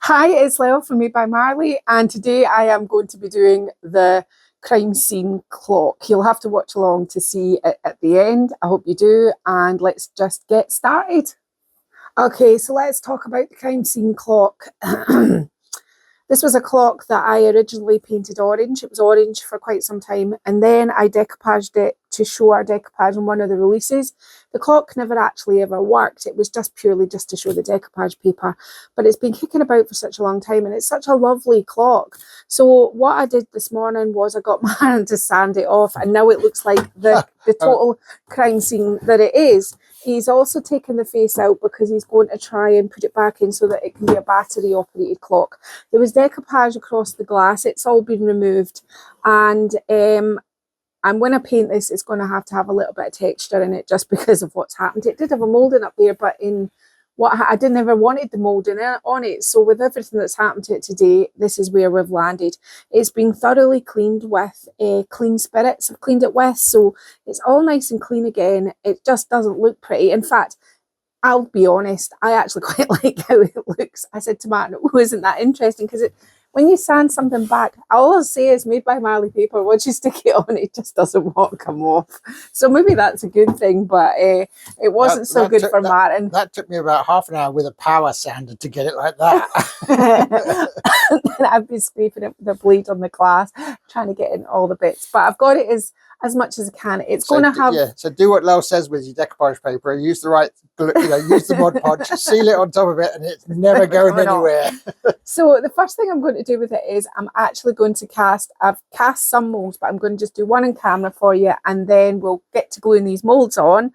Hi, it's Lyle from Made by Marley, and today I am going to be doing the crime scene clock. You'll have to watch along to see it at the end. I hope you do, and let's just get started. Okay, so let's talk about the crime scene clock. This was a clock that I originally painted orange. It was orange for quite some time, and then I decoupaged it to show our decoupage on one of the releases. The clock never actually ever worked. It was just purely just to show the decoupage paper, but it's been kicking about for such a long time, and it's such a lovely clock. So what I did this morning was I got my hand to sand it off, and now it looks like the total crime scene that it is. He's also taken the face out because he's going to try and put it back in so that it can be a battery operated clock. There was decoupage across the glass. It's all been removed, and when I paint this, it's going to have a little bit of texture in it just because of what's happened. It did have a moulding up there, but in what I didn't ever wanted the moulding on it. So with everything that's happened to it today, this is where we've landed. It's been thoroughly cleaned with clean spirits. I've cleaned it with, so it's all nice and clean again. It just doesn't look pretty. In fact, I'll be honest, I actually quite like how it looks. I said to Martin, oh, isn't that interesting? Because when you sand something back, all I'll say is Made by Marley paper. Once you stick it on, it just doesn't want to come off. So maybe that's a good thing, but it wasn't so good for Martin. That took me about half an hour with a power sander to get it like that. I've been scraping it with a blade on the glass, trying to get in all the bits. But I've got it as much as I can. It's going to have... Yeah, so do what Lyle says with your decoupage paper. Use the right, use the Mod Podge, seal it on top of it, and it's never going anywhere. So the first thing I'm going to do with it is I'm actually going to I've cast some molds, but I'm going to just do one on camera for you, and then we'll get to gluing these molds on.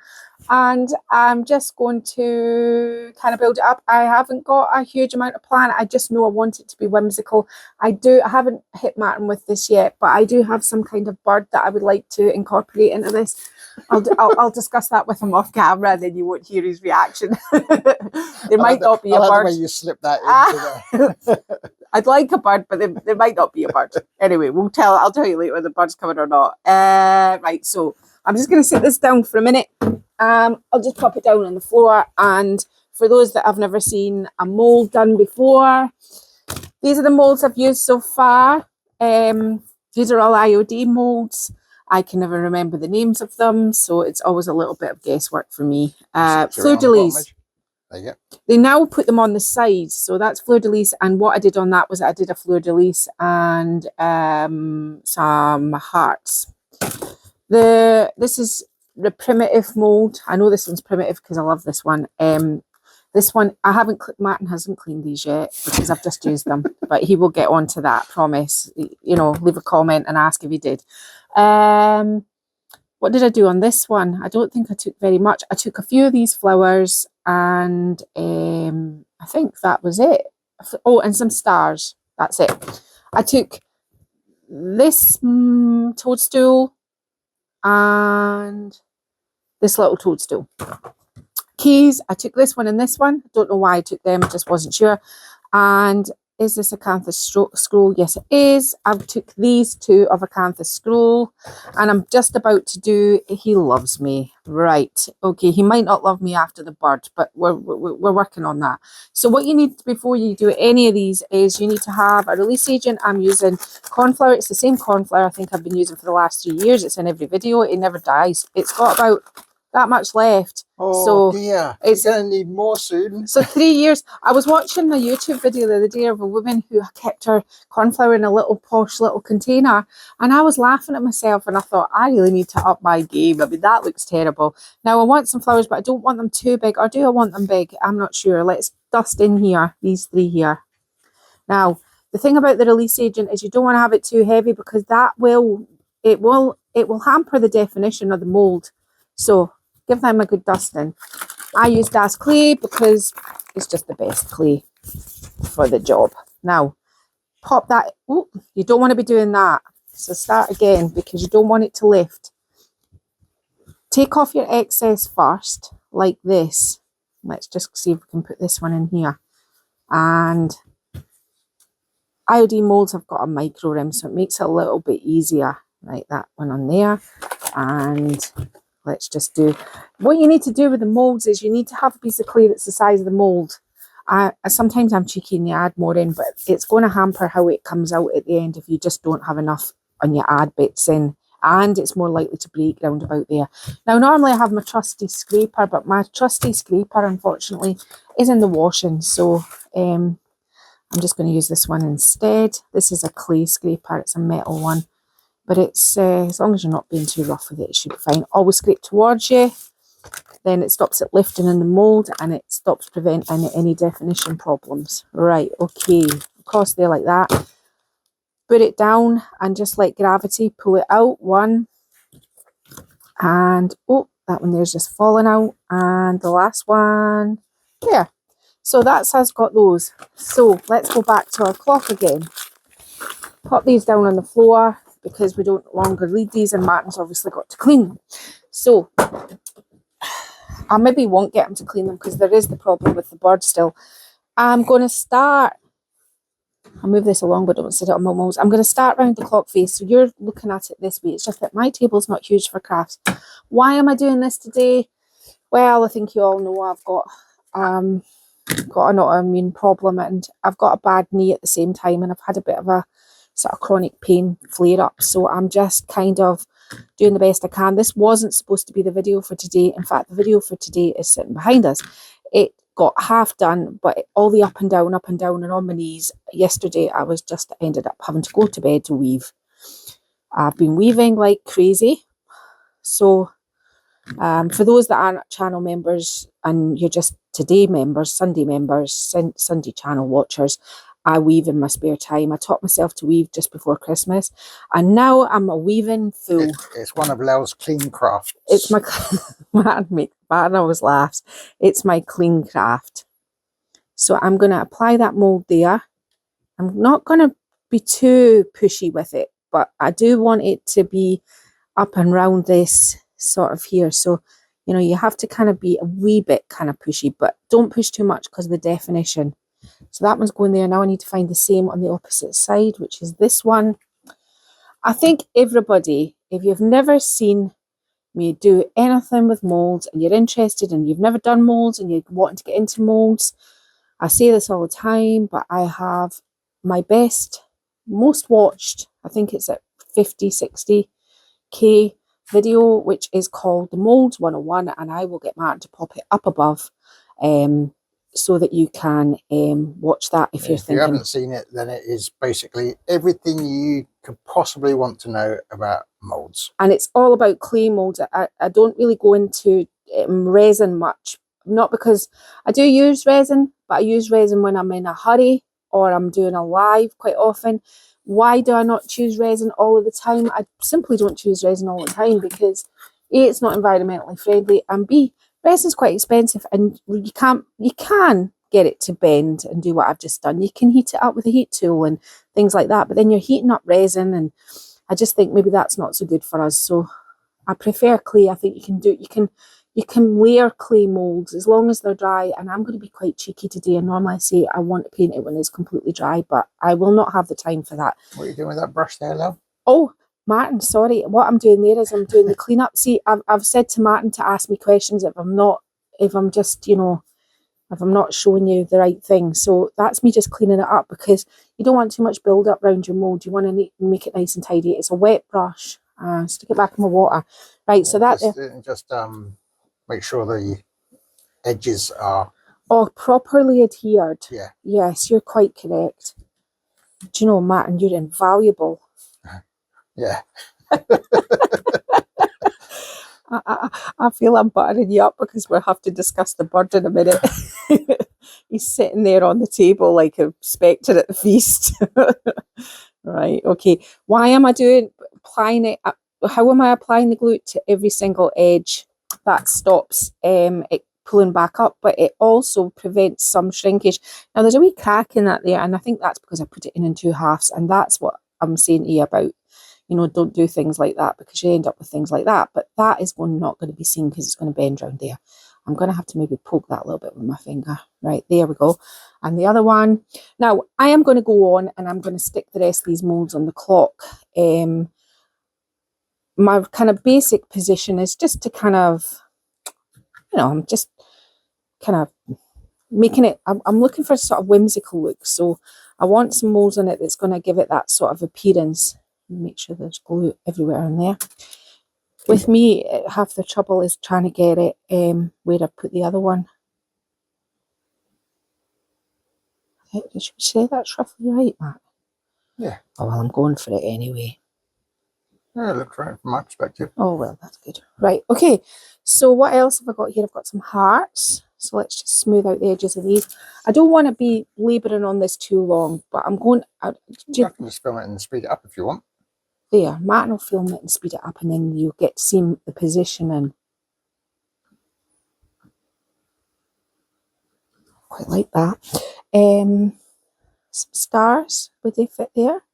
And I'm just going to kind of build it up. I haven't got a huge amount of plan. I just know I want it to be whimsical. I haven't hit Martin with this yet, but I do have some kind of bird that I would like to incorporate into this. I'll discuss that with him off camera, then you won't hear his reaction. There might not be a bird. I like the way you slip that into there. I'd like a bird, but there might not be a bird. Anyway, I'll tell you later whether the bird's coming or not. Right, so I'm just going to sit this down for a minute. I'll just pop it down on the floor, and for those that have never seen a mould done before, these are the moulds I've used so far. These are all IOD moulds. I can never remember the names of them, so it's always a little bit of guesswork for me. Fleur-de-lis. There you go. They now put them on the sides, so that's fleur-de-lis, and what I did on that was I did a fleur-de-lis and some hearts. This is the primitive mold. I know this one's primitive because I love this one. This one Martin hasn't cleaned these yet because I've just used them, but he will get on to that, promise. You know, leave a comment and ask if he did. What did I do on this one? I don't think I took very much. I took a few of these flowers, and I think that was it. Oh, and some stars. That's it. I took this toadstool and this little toadstool. Keys, I took this one and this one. Don't know why I took them, just wasn't sure. And is this acanthus scroll? Yes, it is. I took these two of acanthus scroll, and I'm just about to do He Loves Me. Right, okay, he might not love me after the bird, but we're working on that. So what you need before you do any of these is you need to have a release agent. I'm using cornflower. It's the same cornflower I think I've been using for the last 3 years. It's in every video. It never dies. It's got about that much left. Oh, so dear, it's going to need more soon. So 3 years. I was watching a YouTube video the other day of a woman who kept her cornflower in a little posh little container, and I was laughing at myself, and I thought, I really need to up my game. I mean, that looks terrible. Now I want some flowers, but I don't want them too big, or do I want them big? I'm not sure. Let's dust in here, these three here. Now the thing about the release agent is you don't want to have it too heavy, because that will hamper the definition of the mold. So give them a good dusting. I use Das clay because it's just the best clay for the job. Now, pop that. Oh, you don't want to be doing that. So start again, because you don't want it to lift. Take off your excess first, like this. Let's just see if we can put this one in here. And iodine molds have got a micro rim, so it makes it a little bit easier. Right, that one on there. And let's just do, what you need to do with the molds is you need to have a piece of clay that's the size of the mold. Sometimes I'm cheeky and you add more in, but it's going to hamper how it comes out at the end if you just don't have enough and you add bits in, and it's more likely to break round about there. Now, normally I have my trusty scraper, but my trusty scraper, unfortunately, is in the washing, so I'm just going to use this one instead. This is a clay scraper, it's a metal one, but it's as long as you're not being too rough with it, it should be fine. Always scrape towards you, then it stops it lifting in the mould and it stops preventing any definition problems. Right, okay, across there like that. Put it down and just like gravity, pull it out. One, and oh, that one there's just fallen out, and the last one there. So that's us got those. So let's go back to our cloth again. Pop these down on the floor because we don't longer need these, and Martin's obviously got to clean them. So I maybe won't get him to clean them because there is the problem with the bird still. I'm going to start, I'll move this along but don't sit it on my molds. I'm going to start round the clock face, so you're looking at it this way. It's just that my table's not huge for crafts. Why am I doing this today? Well, I think you all know I've got an autoimmune problem, and I've got a bad knee at the same time, and I've had a bit of a sort of chronic pain flare up, so I'm just kind of doing the best I can. This wasn't supposed to be the video for today. In fact, the video for today is sitting behind us. It got half done, but all the up and down and on my knees. Yesterday I ended up having to go to bed to weave. I've been weaving like crazy. So for those that aren't channel members and you're just today members, Sunday members, Sunday channel watchers, I weave in my spare time. I taught myself to weave just before Christmas, and now I'm a weaving fool. It's one of Lel's clean crafts. It's my Martin always laughs. It's my clean craft. So I'm going to apply that mold there. I'm not going to be too pushy with it, but I do want it to be up and round this sort of here. So, you know, you have to kind of be a wee bit kind of pushy, but don't push too much because of the definition. So that one's going there. Now I need to find the same on the opposite side, which is this one. I think everybody, if you've never seen me do anything with molds and you're interested and you've never done molds and you're wanting to get into molds, I say this all the time, but I have my best, most watched, I think it's at 50, 60k video, which is called the Molds 101, and I will get Martin to pop it up above so that you can watch that if you're thinking. If you haven't seen it, then it is basically everything you could possibly want to know about molds. And it's all about clay molds. I don't really go into resin much, not because I do use resin, but I use resin when I'm in a hurry or I'm doing a live quite often. Why do I not choose resin all of the time? I simply don't choose resin all the time because A, it's not environmentally friendly, and B, resin's quite expensive, and you can get it to bend and do what I've just done. You can heat it up with a heat tool and things like that, but then you're heating up resin, and I just think maybe that's not so good for us. So I prefer clay. I think you can layer clay molds as long as they're dry, and I'm going to be quite cheeky today, and normally I say I want to paint it when it's completely dry, but I will not have the time for that. What are you doing with that brush there, love? Oh, Martin, sorry. What I'm doing there is I'm doing the cleanup. See, I've said to Martin to ask me questions if I'm not showing you the right thing. So that's me just cleaning it up, because you don't want too much build up around your mold. You want to make it nice and tidy. It's a wet brush. Stick it back in the water. Right, so that just make sure the edges are properly adhered. Yeah. Yes, you're quite correct. Do you know, Martin, you're invaluable. Yeah. I feel I'm buttering you up because we'll have to discuss the bird in a minute. He's sitting there on the table like a spectre at the feast. Right, okay. Why am I applying it? How am I applying the glue to every single edge? That stops it pulling back up, but it also prevents some shrinkage. Now there's a wee crack in that there, and I think that's because I put it in two halves, and that's what I'm saying to you about, you know, don't do things like that, because you end up with things like that. But that is not going to be seen because it's going to bend around there. I'm going to have to maybe poke that a little bit with my finger. Right, there we go. And the other one. Now, I am going to go on and I'm going to stick the rest of these molds on the clock. My kind of basic position is just to kind of, you know, I'm just kind of making it, I'm looking for a sort of whimsical look. So I want some moulds on it that's going to give it that sort of appearance. Make sure there's glue everywhere in there. With me, half the trouble is trying to get it where I put the other one. Should we say that's roughly right, Matt? Yeah. Oh, well, I'm going for it anyway. Yeah, it looks right from my perspective. Oh, well, that's good. Right, okay. So what else have I got here? I've got some hearts. So let's just smooth out the edges of these. I don't want to be labouring on this too long, but I'm going... I can just film it and speed it up if you want. There, Martin will film it and speed it up, and then you'll get to see the positioning. Quite like that. Some stars, would they fit there?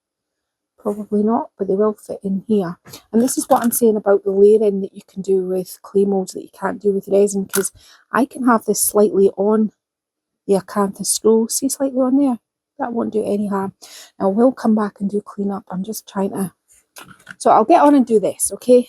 Probably not, but they will fit in here. And this is what I'm saying about the layering that you can do with clay moulds that you can't do with resin, because I can have this slightly on the acanthus scroll. See, slightly on there? That won't do any harm. Now, we'll come back and do clean up. I'm just trying to... So I'll get on and do this, okay?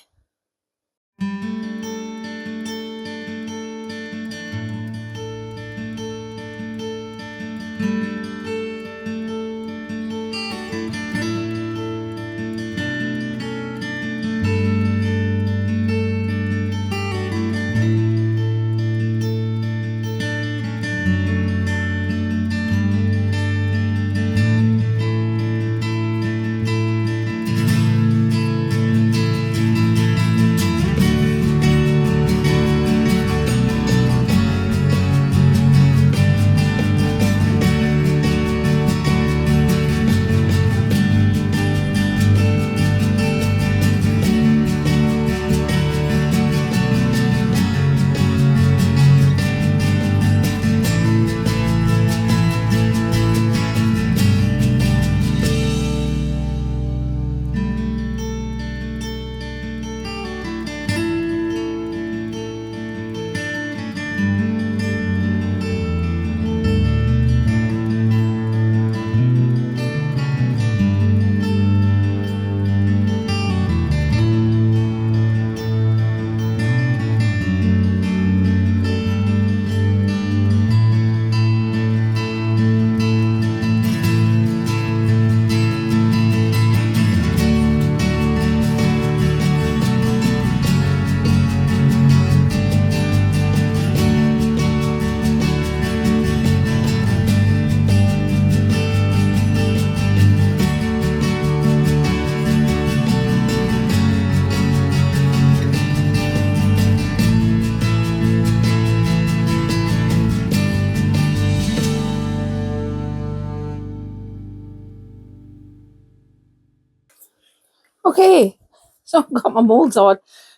Okay, so I've got my moulds on.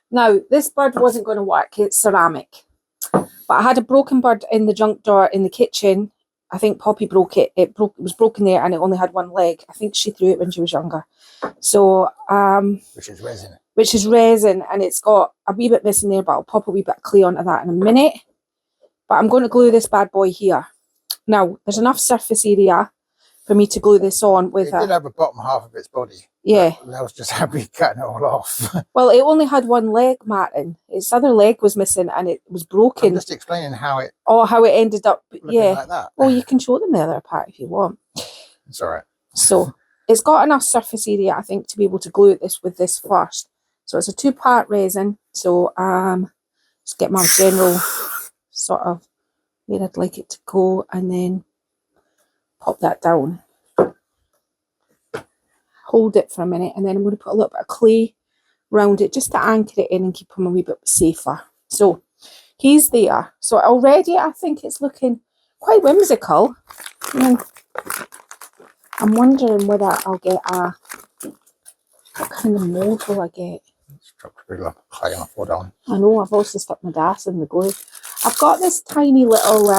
Now, this bird wasn't going to work. It's ceramic. But I had a broken bird in the junk drawer in the kitchen. I think Poppy broke it. It was broken there, and it only had one leg. I think she threw it when she was younger. So, which is resin. Which is resin, and it's got a wee bit missing there, but I'll pop a wee bit of clay onto that in a minute. But I'm going to glue this bad boy here. Now, there's enough surface area for me to glue this on with it did have a bottom half of its body. Yeah. I was just happy cutting it all off. Well, it only had one leg, Martin. Its other leg was missing and it was broken. I'm just explaining how it... Oh, how it ended up... Yeah. Like that. Well, you can show them the other part if you want. It's all right. So, it's got enough surface area, I think, to be able to glue this with this first. So, it's a 2-part resin. So, just get my general sort of where I'd like it to go and then pop that down. Hold it for a minute, and then I'm going to put a little bit of clay around it just to anchor it in and keep him a wee bit safer. So he's there. So already I think it's looking quite whimsical. I'm I'm wondering whether I'll get a... What kind of mould will I get? I know, I've also stuck my DAS in the glue. I've got this tiny little...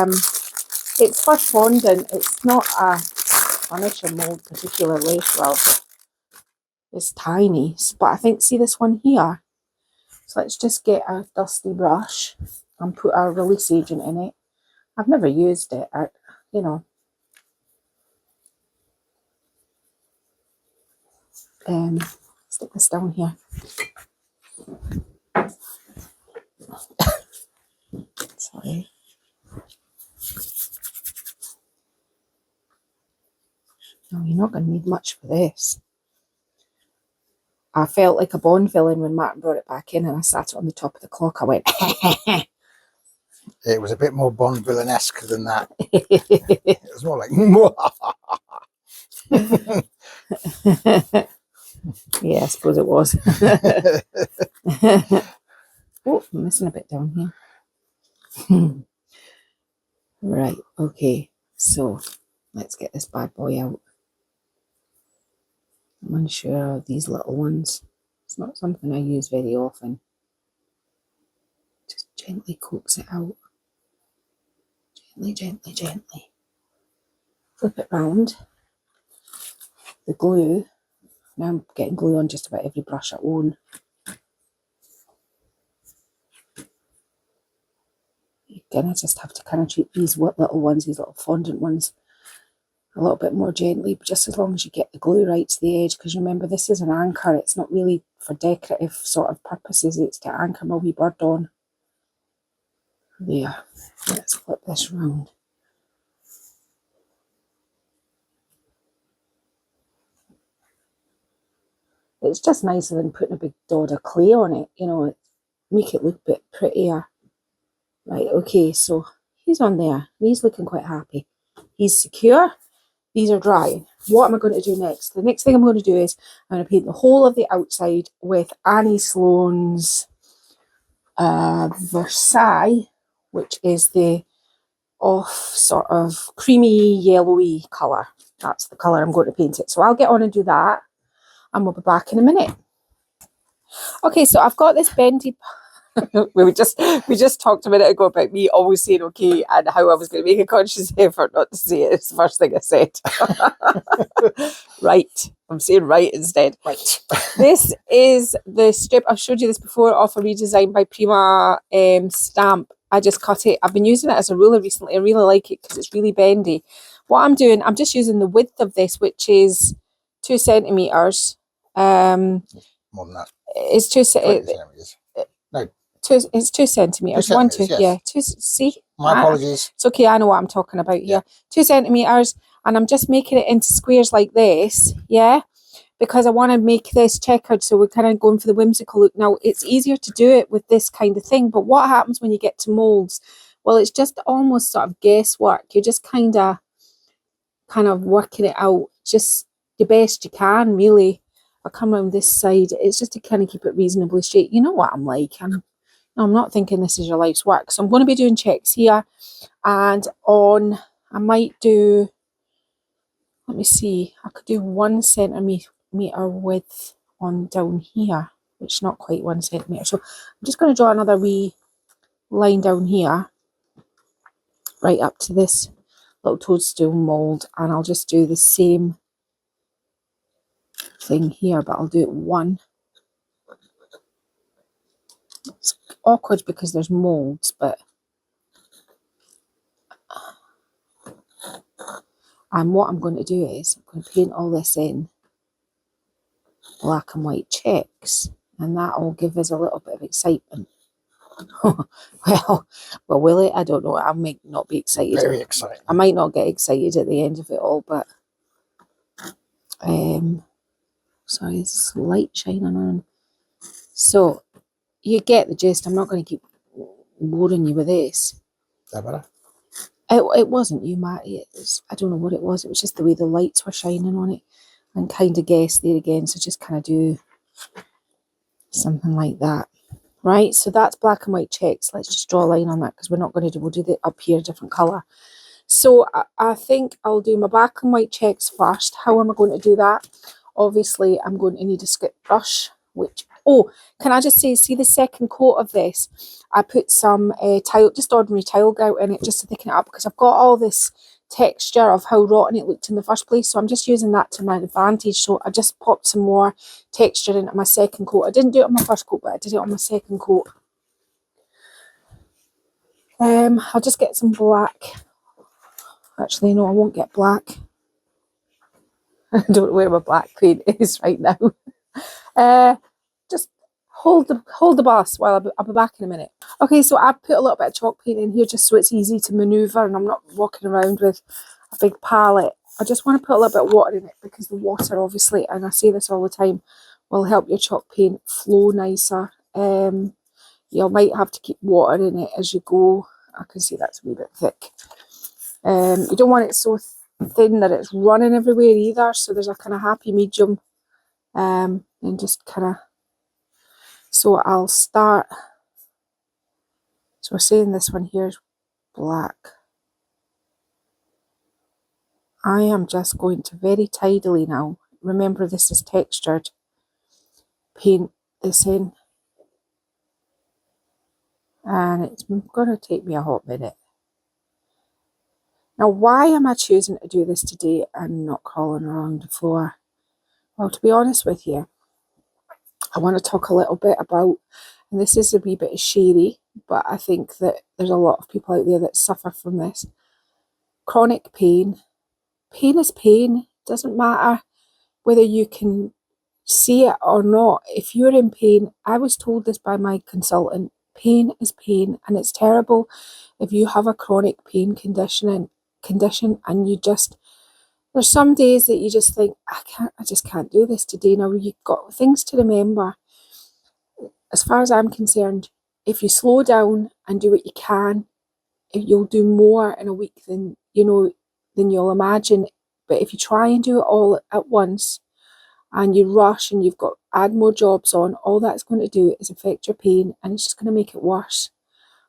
it's for fondant. It's not a furniture mould particularly. Well, it's tiny. But I think, see this one here? So let's just get a dusty brush and put a release agent in it. I've never used it, you know. Stick this down here. Sorry. No, you're not going to need much for this. I felt like a Bond villain when Martin brought it back in and I sat it on the top of the clock. I went, It was a bit more Bond villain-esque than that. It was more like, yeah, I suppose it was. Oh, I'm missing a bit down here. Right, okay, so let's get this bad boy out. I'm unsure of these little ones. It's not something I use very often. Just gently coax it out. Gently, gently, gently. Flip it round. The glue. Now I'm getting glue on just about every brush I own. Again, I just have to kind of treat these little ones, these little fondant ones, a little bit more gently, but just as long as you get the glue right to the edge, because remember, this is an anchor. It's not really for decorative sort of purposes. It's to anchor my wee bird on. There. Let's flip this round. It's just nicer than putting a big dod of clay on it, you know, make it look a bit prettier. Right, okay, so he's on there. He's looking quite happy. He's secure. These are drying. What am I going to do next? The next thing I'm going to do is I'm going to paint the whole of the outside with Annie Sloane's Versailles, which is the off sort of creamy yellowy colour. That's the colour I'm going to paint it. So I'll get on and do that and we'll be back in a minute. Okay, so I've got this bendy... we just talked a minute ago about me always saying okay and how I was going to make a conscious effort not to say it. It's the first thing I said. Right. I'm saying right instead. right. This is the strip. I've showed you this before off a redesign by Prima stamp. I just cut it. I've been using it as a ruler recently. I really like it because it's really bendy. What I'm doing, I'm just using the width of this, which is 2 centimetres. More than that. It's 2 centimetres. No. It's 2 centimetres. 2 centimetres, yes. Yeah. 2. See, my apologies. It's okay. I know what I'm talking about here. Yeah. 2 centimetres, and I'm just making it into squares like this. Yeah, because I want to make this checkered, so we're kind of going for the whimsical look. Now it's easier to do it with this kind of thing, but what happens when you get to molds? Well, it's just almost sort of guesswork. You're just kind of working it out just the best you can, really. I come around this side. It's just to kind of keep it reasonably straight. You know what I'm like. I'm not thinking this is your life's work. So I'm going to be doing checks here. And on, I might do, let me see, I could do 1 centimetre width on down here, which is not quite 1 centimetre. So I'm just going to draw another wee line down here, right up to this little toadstool mould. And I'll just do the same thing here, but I'll do it 1. It's awkward because there's molds, but and what I'm going to do is I'm going to paint all this in black and white checks, and that will give us a little bit of excitement. well, will it? I don't know. I might not be excited. Very exciting. I might not get excited at the end of it all, but sorry, there's light shining on. So you get the gist. I'm not going to keep boring you with this. Is that better? It wasn't you, Matty. I don't know what it was. It was just the way the lights were shining on it. And kind of guess there again. So just kind of do something like that. Right, so that's black and white checks. Let's just draw a line on that because we're not going to do, we'll do the up here a different colour. So I think I'll do my black and white checks first. How am I going to do that? Obviously, I'm going to need a script brush, which, oh, can I just say, see the second coat of this? I put some tile, just ordinary tile grout in it just to thicken it up because I've got all this texture of how rotten it looked in the first place. So I'm just using that to my advantage. So I just popped some more texture into my second coat. I didn't do it on my first coat, but I did it on my second coat. I'll just get some black. Actually, no, I won't get black. I don't know where my black paint is right now. Just hold the bus while I'll be back in a minute. Okay, so I put a little bit of chalk paint in here just so it's easy to manoeuvre and I'm not walking around with a big palette. I just want to put a little bit of water in it because the water obviously, and I say this all the time, will help your chalk paint flow nicer. You might have to keep water in it as you go. I can see that's a wee bit thick. You don't want it so thin that it's running everywhere either, so there's a kind of happy medium. And just kind of, so I'll start, so we're saying this one here is black. I am just going to very tidily now, remember this is textured, paint this in. And it's going to take me a hot minute. Now, why am I choosing to do this today and not crawling around the floor? Well, to be honest with you, I want to talk a little bit about, and this is a wee bit sherry, but I think that there's a lot of people out there that suffer from this. Chronic pain. Pain is pain. Doesn't matter whether you can see it or not. If you're in pain, I was told this by my consultant, pain is pain, and it's terrible if you have a chronic pain condition and you just, there's some days that you just think, I just can't do this today. Now, you've got things to remember. As far as I'm concerned, if you slow down and do what you can, you'll do more in a week than you'll imagine. But if you try and do it all at once and you rush and you've got add more jobs on, all that's going to do is affect your pain, and it's just going to make it worse.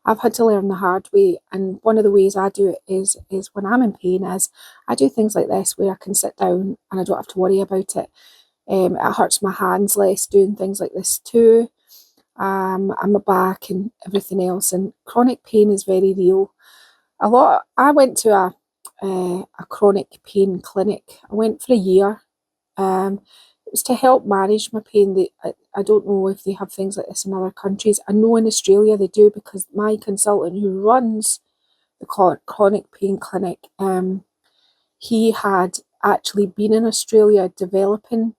I've had to learn the hard way, and one of the ways I do it is when I'm in pain is I do things like this where I can sit down and I don't have to worry about it. It hurts my hands less doing things like this too, and my back and everything else. And chronic pain is very real. I went to a chronic pain clinic. I went for a year. It was to help manage my pain. I don't know if they have things like this in other countries. I know in Australia they do, because my consultant who runs the chronic pain clinic, he had actually been in Australia developing.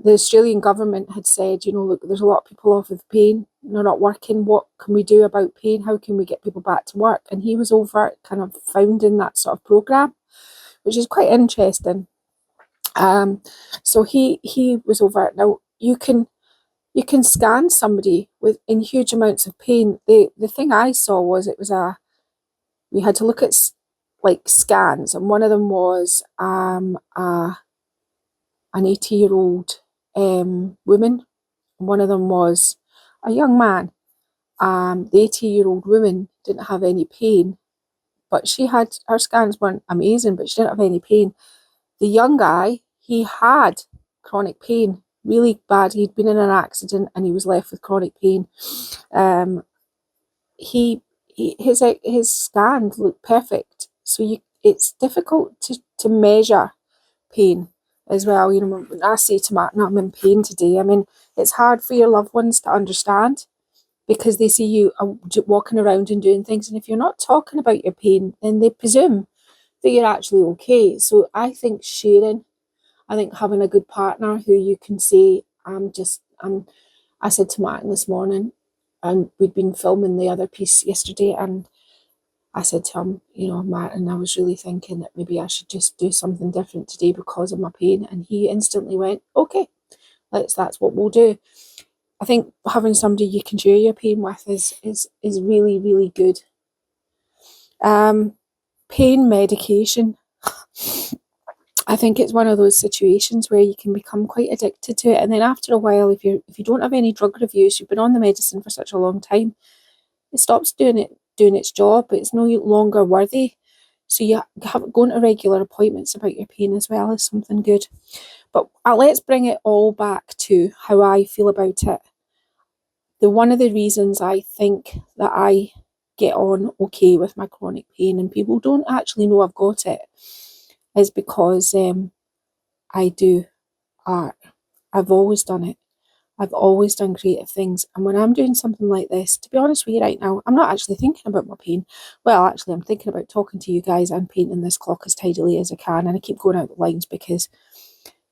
The Australian government had said, look, there's a lot of people off with pain. They're not working. What can we do about pain? How can we get people back to work? And he was over kind of founding that sort of program, which is quite interesting. So he was over it. Now you can scan somebody in huge amounts of pain. The thing I saw was we had to look at like scans, and one of them was an 80-year-old woman, and one of them was a young man. The 80-year-old woman didn't have any pain, but her scans weren't amazing, but she didn't have any pain. The young guy, he had chronic pain, really bad. He'd been in an accident and he was left with chronic pain. His scans looked perfect. So it's difficult to measure pain as well. When I say to Martin, I'm in pain today, I mean, it's hard for your loved ones to understand, because they see you walking around and doing things, and if you're not talking about your pain, then they presume that you're actually okay. So I think having a good partner who you can say, I said to Martin this morning, and we'd been filming the other piece yesterday, and I said to him, Martin, I was really thinking that maybe I should just do something different today because of my pain. And he instantly went, okay, that's what we'll do. I think having somebody you can share your pain with is really, really good. Pain medication. I think it's one of those situations where you can become quite addicted to it, and then after a while, if you don't have any drug reviews, you've been on the medicine for such a long time, it stops doing its job. It's no longer worthy. So you have going to regular appointments about your pain as well is something good. But let's bring it all back to how I feel about it. One of the reasons I think that I get on okay with my chronic pain, and people don't actually know I've got it, is because I do art. I've always done it. I've always done creative things. And when I'm doing something like this, to be honest with you right now, I'm not actually thinking about my pain. Well, actually, I'm thinking about talking to you guys and painting this clock as tidily as I can. And I keep going out the lines because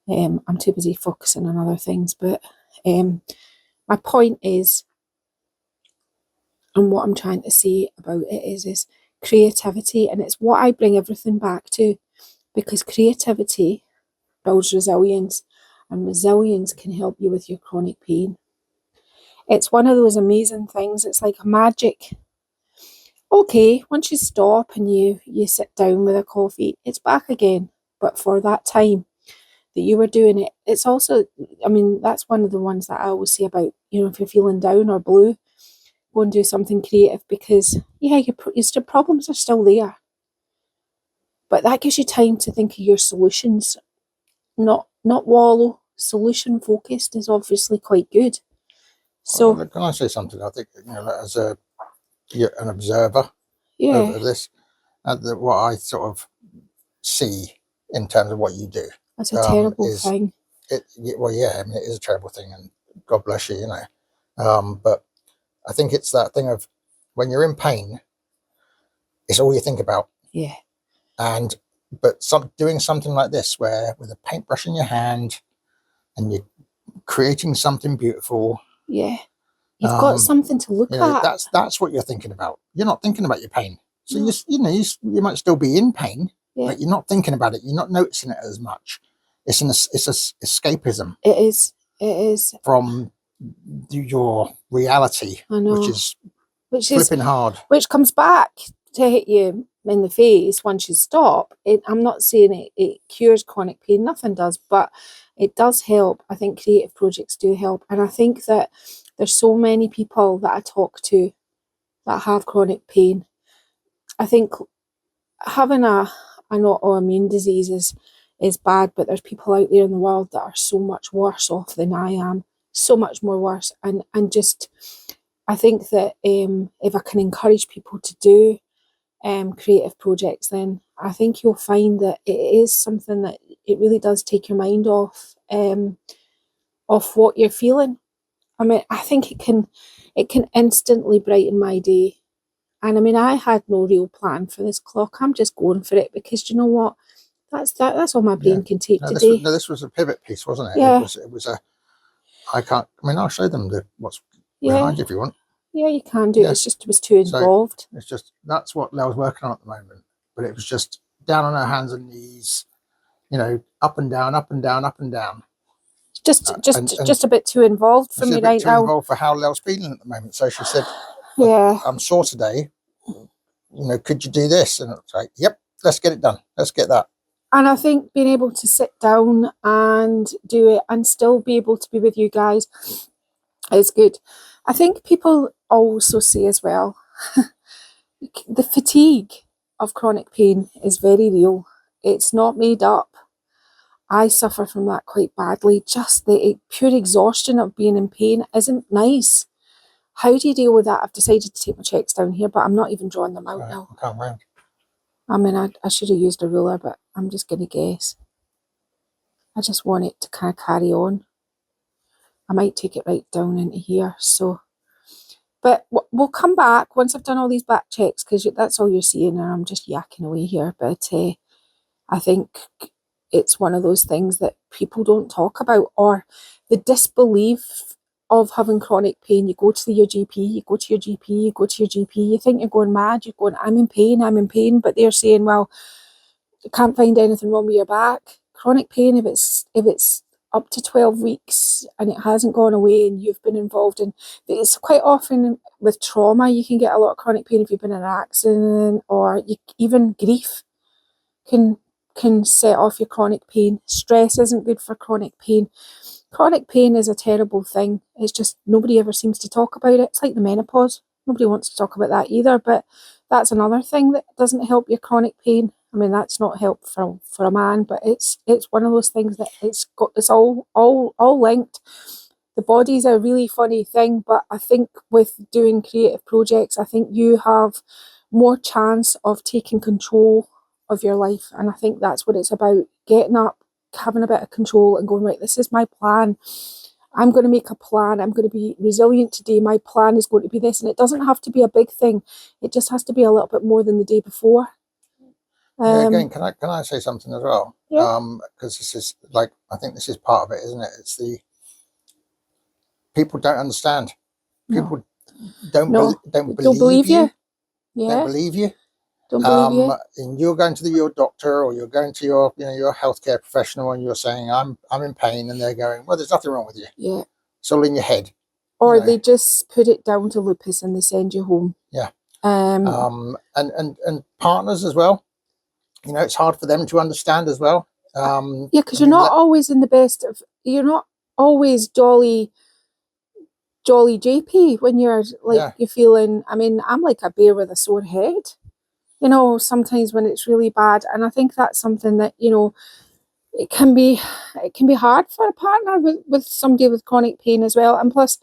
I'm too busy focusing on other things. But my point is, and what I'm trying to say about it is creativity. And it's what I bring everything back to. because creativity builds resilience, and resilience can help you with your chronic pain. It's one of those amazing things. It's like magic. Okay, once you stop and you sit down with a coffee, it's back again. But for that time that you were doing it, it's also, I mean, that's one of the ones that I always say about, if you're feeling down or blue, go and do something creative, because yeah, your problems are still there, but that gives you time to think of your solutions, not wallow. Solution focused is obviously quite good. So Can I say something? I think, as an observer yeah, of this, what I sort of see in terms of what you do, that's a terrible is thing. Well, yeah, I mean, it is a terrible thing, and God bless you, but I think it's that thing of when you're in pain, it's all you think about. Yeah. But doing something like this, where with a paintbrush in your hand and you're creating something beautiful, Yeah. You've got something to look at. That's what you're thinking about. You're not thinking about your pain. So no. You might still be in pain, but you're not thinking about it. You're not noticing it as much. It's a escapism. It is. It is from your reality, I know. which is flipping hard. Which comes back to hit you in the face once you stop. I'm not saying it cures chronic pain. Nothing does, but it does help. I think creative projects do help, and I think that there's so many people that I talk to that have chronic pain. I think having an autoimmune disease is bad, but there's people out there in the world that are so much worse off than I am, so much more worse. And just, I think that if I can encourage people to do creative projects, then I think you'll find that it is something that it really does take your mind off what you're feeling. I mean, I think it can instantly brighten my day. And I mean, I had no real plan for this clock. I'm just going for it because you know what? That's all my brain can take today. This was a pivot piece, wasn't it? Yeah. It was a. I'll show them what's behind you if you want. Yeah, you can do it. It's just it was too involved. So it's just that's what Lel's working on at the moment. But it was just down on her hands and knees, up and down, up and down, up and down. Just a bit too involved for me right now. A bit too involved for how Lel's feeling at the moment. So she said, "Yeah, I'm sore today. Could you do this?" And it's like, "Yep, let's get it done. Let's get that." And I think being able to sit down and do it and still be able to be with you guys is good. I think people also say as well, the fatigue of chronic pain is very real. It's not made up. I suffer from that quite badly. Just the pure exhaustion of being in pain isn't nice. How do you deal with that? I've decided to take my checks down here, but I'm not even drawing them out now. Come round. I mean, I should have used a ruler, but I'm just going to guess. I just want it to kind of carry on. I might take it right down into here. So, but we'll come back once I've done all these back checks, because that's all you're seeing, and I'm just yakking away here. But I think it's one of those things that people don't talk about, or the disbelief of having chronic pain. You go to your GP, you go to your GP, you go to your GP, you think you're going mad, you're going, I'm in pain, but they're saying, well, you can't find anything wrong with your back. Chronic pain, if it's up to 12 weeks and it hasn't gone away and you've been involved in, it's quite often with trauma, you can get a lot of chronic pain if you've been in an accident, or even grief can set off your chronic pain. Stress isn't good for chronic pain. Chronic pain is a terrible thing. It's just nobody ever seems to talk about it. It's like the menopause. Nobody wants to talk about that either, but that's another thing that doesn't help your chronic pain. I mean, that's not help for a man, but it's one of those things that it's all linked. The body's a really funny thing, but I think with doing creative projects, I think you have more chance of taking control of your life, and I think that's what it's about. Getting up, having a bit of control and going, right, this is my plan. I'm going to make a plan. I'm going to be resilient today. My plan is going to be this, and it doesn't have to be a big thing. It just has to be a little bit more than the day before. Again, can I say something as well? Yeah. Because this is I think this is part of it, isn't it? It's the people don't understand. People don't believe you. Yeah. Don't believe you. Don't believe you. And you're going to your doctor, or you're going to your, your healthcare professional, and you're saying, I'm in pain, and they're going, well, there's nothing wrong with you. Yeah. It's all in your head. Or they just put it down to lupus and they send you home. Yeah. And partners as well. It's hard for them to understand as well. Yeah, because you're not always in the best of. You're not always jolly JP when you're like you're feeling. I mean, I'm like a bear with a sore head. Sometimes when it's really bad, and I think that's something that it can be hard for a partner with somebody with chronic pain as well. And plus,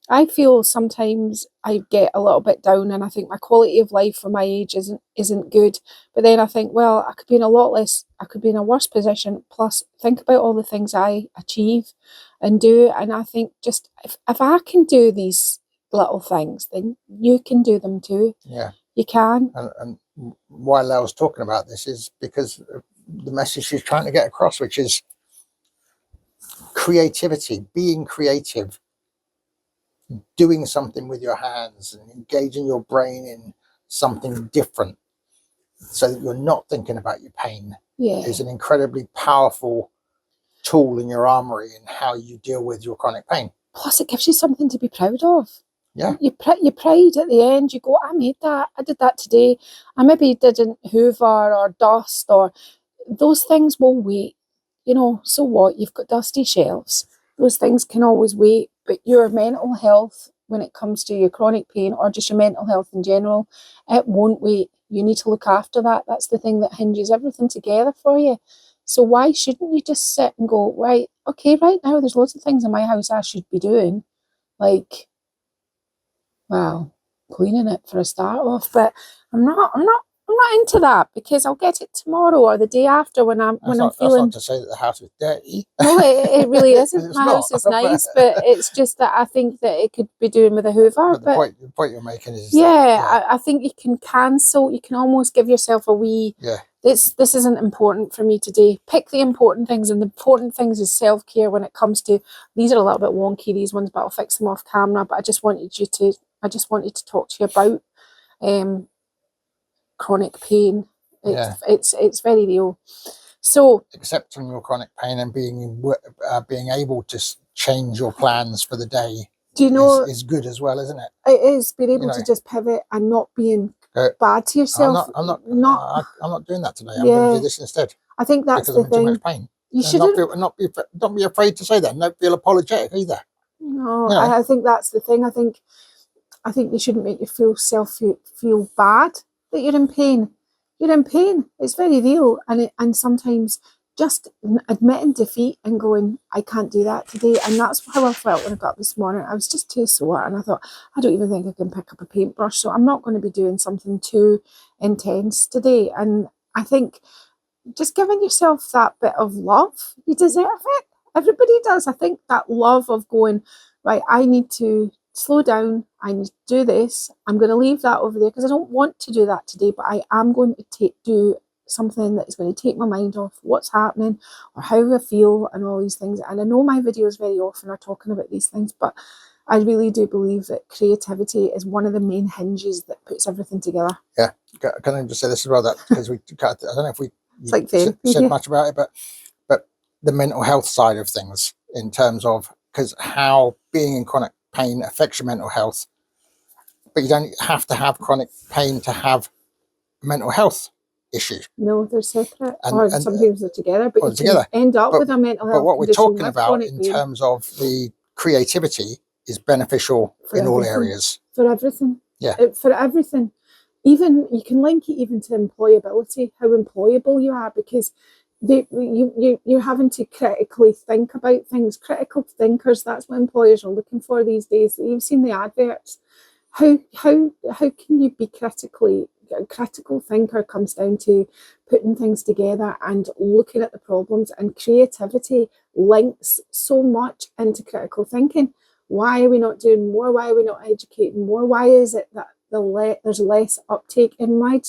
I feel sometimes I get a little bit down, and I think my quality of life for my age isn't good. But then I think, well, I could be in a worse position. Plus, think about all the things I achieve and do, and I think just if I can do these little things, then you can do them too. Yeah, you can. And why I was talking about this is because the message she's trying to get across, which is creativity, being creative, doing something with your hands and engaging your brain in something different so that you're not thinking about your pain is an incredibly powerful tool in your armory in how you deal with your chronic pain. Plus, it gives you something to be proud of. Yeah. You pride at the end. You go, I made that. I did that today. I maybe didn't hoover or dust, or those things will wait. So what? You've got dusty shelves. Those things can always wait. But your mental health, when it comes to your chronic pain or just your mental health in general, it won't wait. You need to look after that. That's the thing that hinges everything together for you. So why shouldn't you just sit and go, right, okay, right now there's loads of things in my house I should be doing. Like, well, cleaning it for a start off, but I'm not into that, because I'll get it tomorrow or the day after when I'm feeling. That's not to say that the house is dirty. No, it really isn't. My house is nice, but it's just that I think that it could be doing with a hoover. But the point you're making is I think you can cancel. You can almost give yourself a wee. Yeah. This isn't important for me today. Pick the important things, and the important things is self-care when it comes to. These are a little bit wonky, these ones, but I'll fix them off camera. But I just wanted to talk to you about chronic pain. It's very real. So accepting your chronic pain and being able to change your plans for the day. Do you know is good as well, isn't it? It is being able to just pivot and not being bad to yourself. I'm not doing that today. I'm going to do this instead. I think that's because the thing. Too much pain. You shouldn't don't be afraid to say that. Don't feel apologetic either. No, I think that's the thing. I think you shouldn't make yourself feel bad that you're in pain. You're in pain. It's very real, and sometimes just admitting defeat and going, I can't do that today. And that's how I felt when I got up this morning. I was just too sore, and I thought, I don't even think I can pick up a paintbrush, so I'm not going to be doing something too intense today. And I think just giving yourself that bit of love, you deserve it. Everybody does. I think that love of going, right, I need to slow down, I need to do this, I'm going to leave that over there because I don't want to do that today, but I am going to do something that is going to take my mind off what's happening or how I feel and all these things. And I know my videos very often are talking about these things, but I really do believe that creativity is one of the main hinges that puts everything together. Yeah, can I just say this as well, that because I don't know if we said much about it, but the mental health side of things, in terms of, because how being in chronic pain affects your mental health, but you don't have to have chronic pain to have mental health issues. No, they're separate, or sometimes they're together, but you can end up with a mental health. But what we're talking about in terms of the creativity is beneficial in all areas. For everything. Yeah. For everything. Even, you can link it even to employability, how employable you are, because you're having to critically think about things. Critical thinkers, that's what employers are looking for these days. You've seen the adverts. How can you be critical thinker? Comes down to putting things together and looking at the problems, and creativity links so much into critical thinking. Why are we not doing more? Why are we not educating more? Why is it that there's less uptake in my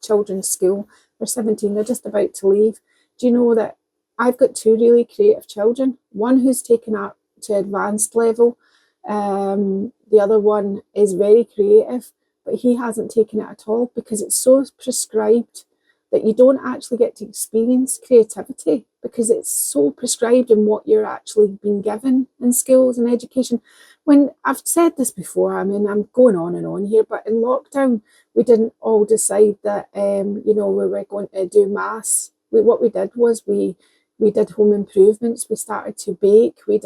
children's school? They're 17, they're just about to leave. Do you know that I've got two really creative children, one who's taken up to advanced level, the other one is very creative, but he hasn't taken it at all because it's so prescribed that you don't actually get to experience creativity because it's so prescribed in what you're actually being given in schools and education. When I've said this before, I mean, I'm going on and on here, but in lockdown, we didn't all decide that, we were going to do maths. What we did was we did home improvements. We started to bake. We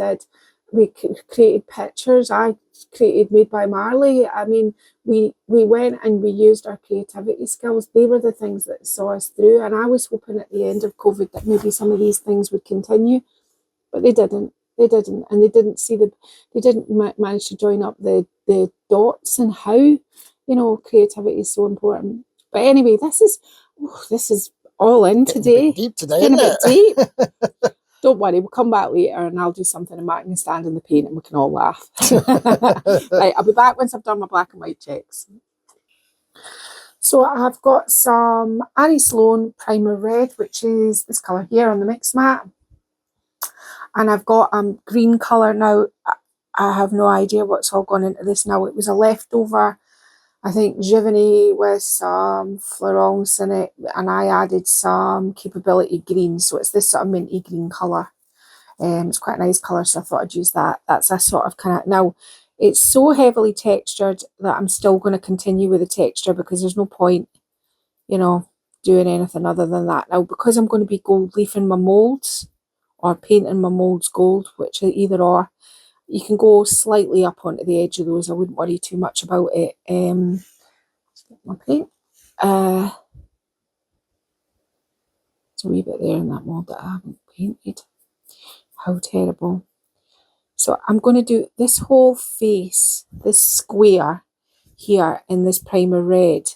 created pictures. I created Made by Marley. I mean, we went and we used our creativity skills. They were the things that saw us through. And I was hoping at the end of COVID that maybe some of these things would continue, but they didn't. They didn't, and they didn't manage to join up the dots and how, creativity is so important. But anyway, this is all in today. Deep today, getting a bit deep. Don't worry, we'll come back later and I'll do something and Mark can stand in the paint and we can all laugh. Right, I'll be back once I've done my black and white checks. So I've got some Annie Sloan Primer Red, which is this colour here on the mix mat. And I've got green colour now. I have no idea what's all gone into this now. It was a leftover, I think, Giverny with some Florence in it, and I added some Capability Green, so it's this sort of minty green colour. It's quite a nice colour, so I thought I'd use that. That's a sort of kind of, now it's so heavily textured that I'm still going to continue with the texture because there's no point, doing anything other than that. Now, because I'm going to be gold leafing my moulds or painting my moulds gold, which are either or, you can go slightly up onto the edge of those. I wouldn't worry too much about it. My paint. There's a wee bit there in that mould that I haven't painted. How terrible. So I'm going to do this whole face, this square here in this primer red.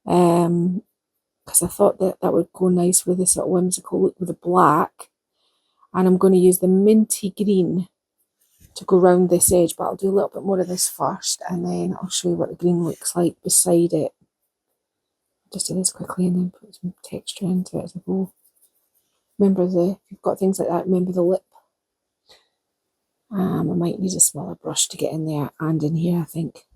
Because I thought that would go nice with this sort of whimsical look with the black. And I'm going to use the minty green to go round this edge, but I'll do a little bit more of this first and then I'll show you what the green looks like beside it. Just do this quickly and then put some texture into it as I go. Remember, if you've got things like that, remember the lip. I might need a smaller brush to get in there and in here, I think.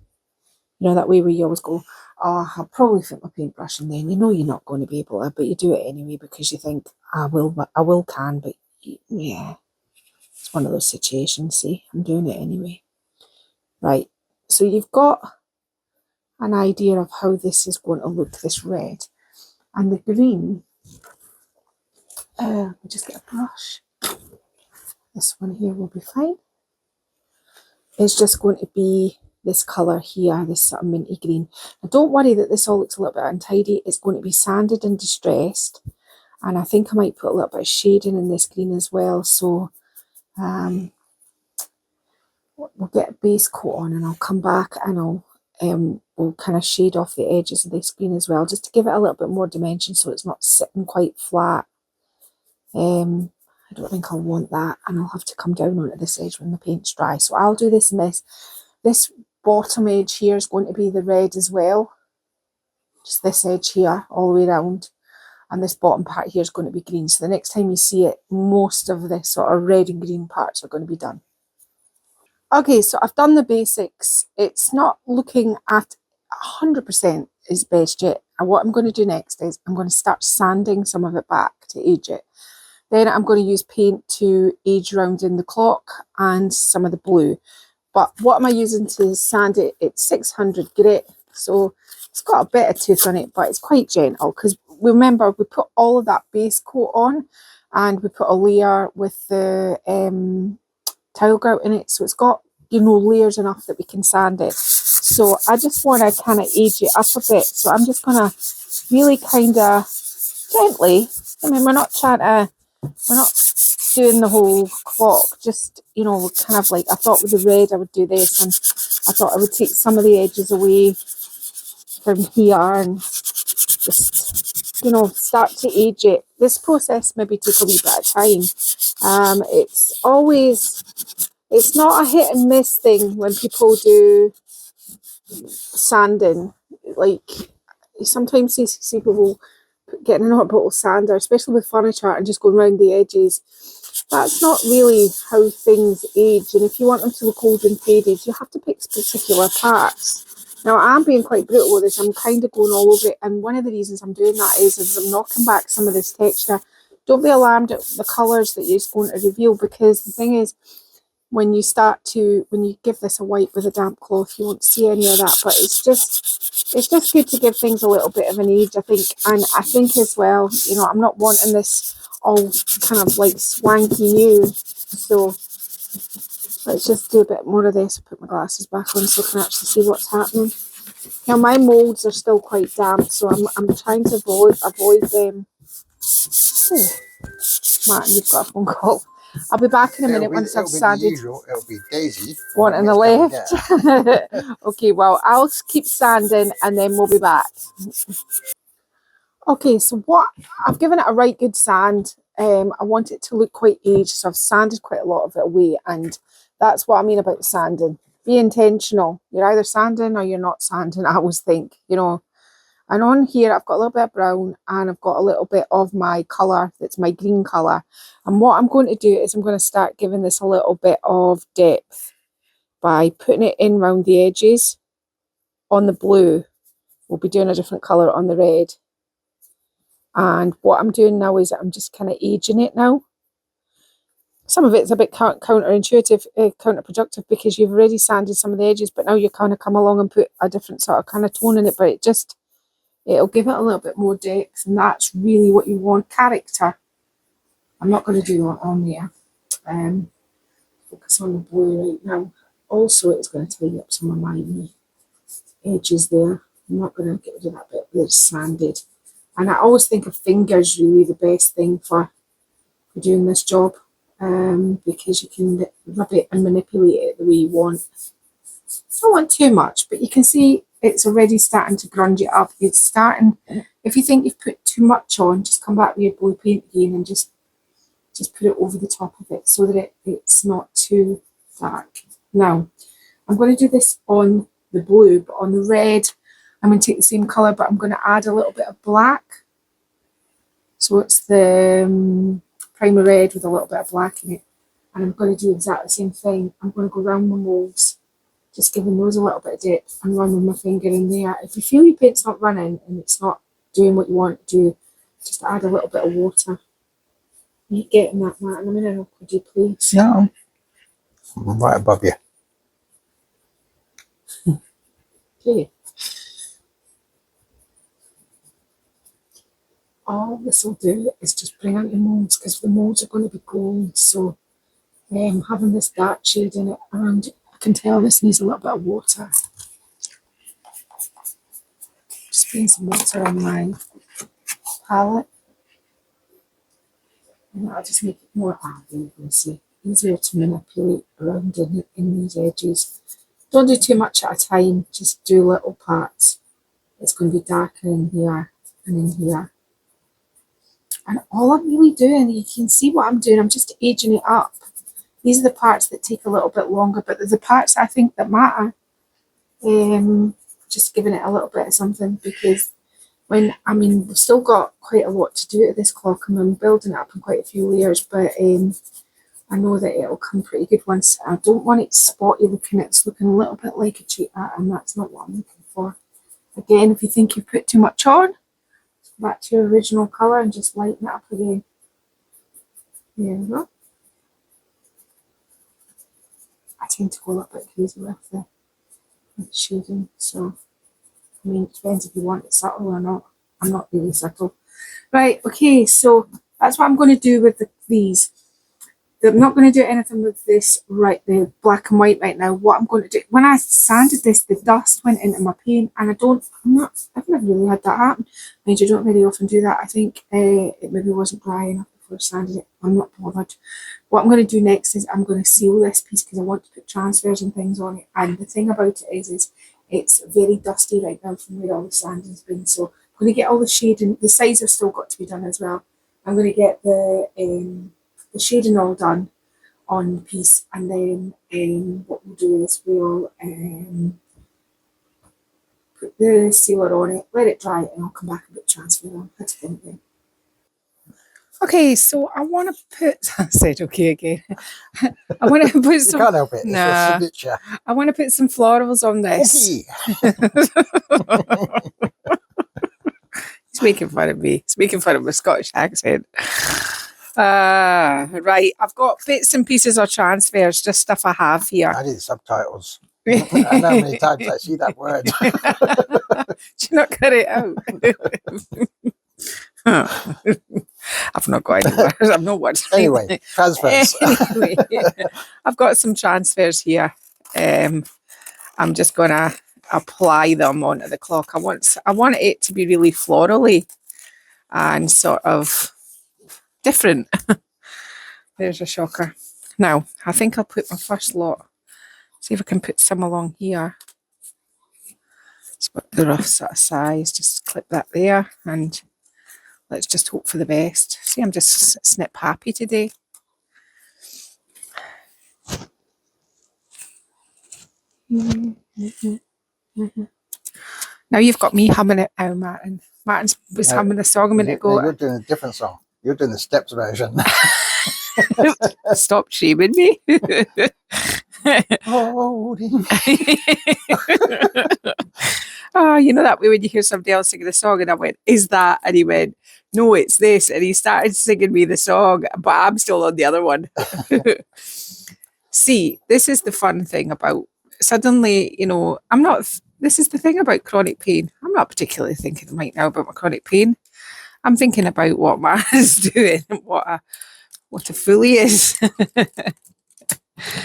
That way where you always go, oh, I'll probably fit my paintbrush in there, and you're not going to be able to, but you do it anyway because you think, I will can, but yeah. It's one of those situations, see, I'm doing it anyway. Right, so you've got an idea of how this is going to look, this red. And the green, let me just get a brush. This one here will be fine. It's just going to be this colour here, this sort of minty green. Now don't worry that this all looks a little bit untidy. It's going to be sanded and distressed. And I think I might put a little bit of shading in this green as well, so we'll get a base coat on and I'll come back and we'll kind of shade off the edges of this green as well, just to give it a little bit more dimension so it's not sitting quite flat. I don't think I'll want that, and I'll have to come down onto this edge when the paint's dry. So I'll do this and this. This bottom edge here is going to be the red as well. Just this edge here all the way around. And this bottom part here is going to be green. So the next time you see it, most of this sort of red and green parts are going to be done. Okay, so I've done the basics. It's not looking at 100% is best yet. And what I'm going to do next is I'm going to start sanding some of it back to age it. Then I'm going to use paint to age round in the clock and some of the blue. But what am I using to sand it? It's 600 grit. So it's got a bit of tooth on it, but it's quite gentle because remember we put all of that base coat on and we put a layer with the tile grout in it. So it's got, layers enough that we can sand it. So I just want to kind of age it up a bit. So I'm just going to really kind of gently, I mean, we're not doing the whole clock, just, kind of like, I thought with the red I would do this, and I thought I would take some of the edges away from here and just, start to age it. This process maybe took a wee bit of time. It's not a hit and miss thing when people do sanding. Like, sometimes you see people getting an orbital sander, especially with furniture, and just going around the edges. That's not really how things age, and if you want them to look old and faded, you have to pick particular parts. Now I'm being quite brutal with this. I'm kind of going all over it, and one of the reasons I'm doing that is I'm knocking back some of this texture. Don't be alarmed at the colours that you're going to reveal, because the thing is, when you give this a wipe with a damp cloth, you won't see any of that. But it's just good to give things a little bit of an age, I think. And I think as well, you know, I'm not wanting this all kind of like swanky new. So let's just do a bit more of this. Put my glasses back on so I can actually see what's happening. Now my moulds are still quite damp, so I'm trying to avoid them. Oh, Martin, you've got a phone call. I'll be back in a minute once I've sanded. It'll be Daisy Wanting the left. Okay, well, I'll keep sanding and then we'll be back. Okay, so what I've given it a right good sand. I want it to look quite aged, so I've sanded quite a lot of it away, and that's what I mean about sanding. Be intentional. You're either sanding or you're not sanding, I always think, you know. And on here, I've got a little bit of brown and I've got a little bit of my colour, that's my green colour. And what I'm going to do is I'm going to start giving this a little bit of depth by putting it in round the edges on the blue. We'll be doing a different colour on the red. And what I'm doing now is I'm just kind of aging it now. Some of it's a bit counterintuitive, counterproductive, because you've already sanded some of the edges, but now you kind of come along and put a different sort of kind of tone in it, but it'll give it a little bit more depth, and that's really what you want. Character. I'm not going to do that on there. Focus on the blue right now. Also, it's going to tidy up some of my edges there. I'm not going to get rid of that bit that's sanded. And I always think a finger's really the best thing for doing this job, because you can rub it and manipulate it the way you want. Don't want too much, but you can see it's already starting to grunge it up. It's starting, if you think you've put too much on, just come back with your blue paint again and just put it over the top of it so that it's not too dark. Now, I'm going to do this on the blue, but on the red, I'm going to take the same colour, but I'm going to add a little bit of black. So it's the primer red with a little bit of black in it. And I'm going to do exactly the same thing. I'm going to go around my moulds, just giving those a little bit of depth and run with my finger in there. If you feel your paint's not running and it's not doing what you want to do, just add a little bit of water. You getting that, Martin? I'm in an awkward place. Yeah, I'm right above you. Okay. All this will do is just bring out your moulds, because the moulds are going to be gold. So having this dark shade in it, and I can tell this needs a little bit of water. Just putting some water on my palette. And that'll just make it more easier to manipulate around in these edges. Don't do too much at a time, just do little parts. It's going to be darker in here and in here. And all I'm really doing, you can see what I'm doing, I'm just aging it up. These are the parts that take a little bit longer, but they're the parts I think that matter. Just giving it a little bit of something, because we've still got quite a lot to do to this clock, and I'm building it up in quite a few layers, but I know that it'll come pretty good once. I don't want it spotty looking, it's looking a little bit like a cheat art, and that's not what I'm looking for. Again, if you think you've put too much on, go back to your original colour and just lighten it up again. There we go. I tend to go a little bit crazy with the shading, so I mean, it depends if you want it subtle or not. I'm not really subtle. Right, okay, so that's what I'm going to do with these. I'm not going to do anything with this, right, the black and white right now. What I'm going to do, when I sanded this, the dust went into my paint, and I've never really had that happen. I mean, you don't really often do that. I think it maybe wasn't dry enough before I sanded it. I'm not bothered. What I'm going to do next is I'm going to seal this piece, because I want to put transfers and things on it. And the thing about it is it's very dusty right now from where all the sanding's been. So I'm going to get all the shading. The sides have still got to be done as well. I'm going to get the shading all done on the piece, and then what we'll do is we'll put the sealer on it, let it dry, and I'll come back and put transfer on. That's the thing. Okay, so I want to put. I said okay again. I want to put some. You can't help it. It's your Nah, signature. I want to put some florals on this. Okay. He's making fun of me. He's making fun of my Scottish accent. Right, I've got bits and pieces of transfers, just stuff I have here. I did subtitles. I know how many times I see that word. Do you not cut it out? I've not got any words. I've no words. Anyway, transfers. Anyway, I've got some transfers here. I'm just gonna apply them onto the clock. I want it to be really florally and sort of different. There's a shocker. Now, I think I'll put my first lot. See if I can put some along here. It's got the rough sort of size. Just clip that there and let's just hope for the best. See, I'm just snip happy today. Now you've got me humming it out, Martin. Martin was humming a song a minute ago. You're doing a different song. You're doing the steps version. Stop shaming me. Holding. Oh, you know that way when you hear somebody else singing the song and I went, is that? And he went, no, it's this. And he started singing me the song, but I'm still on the other one. See, this is the fun thing about suddenly, you know, this is the thing about chronic pain. I'm not particularly thinking right now about my chronic pain. I'm thinking about what Mara's doing and what a fool he is.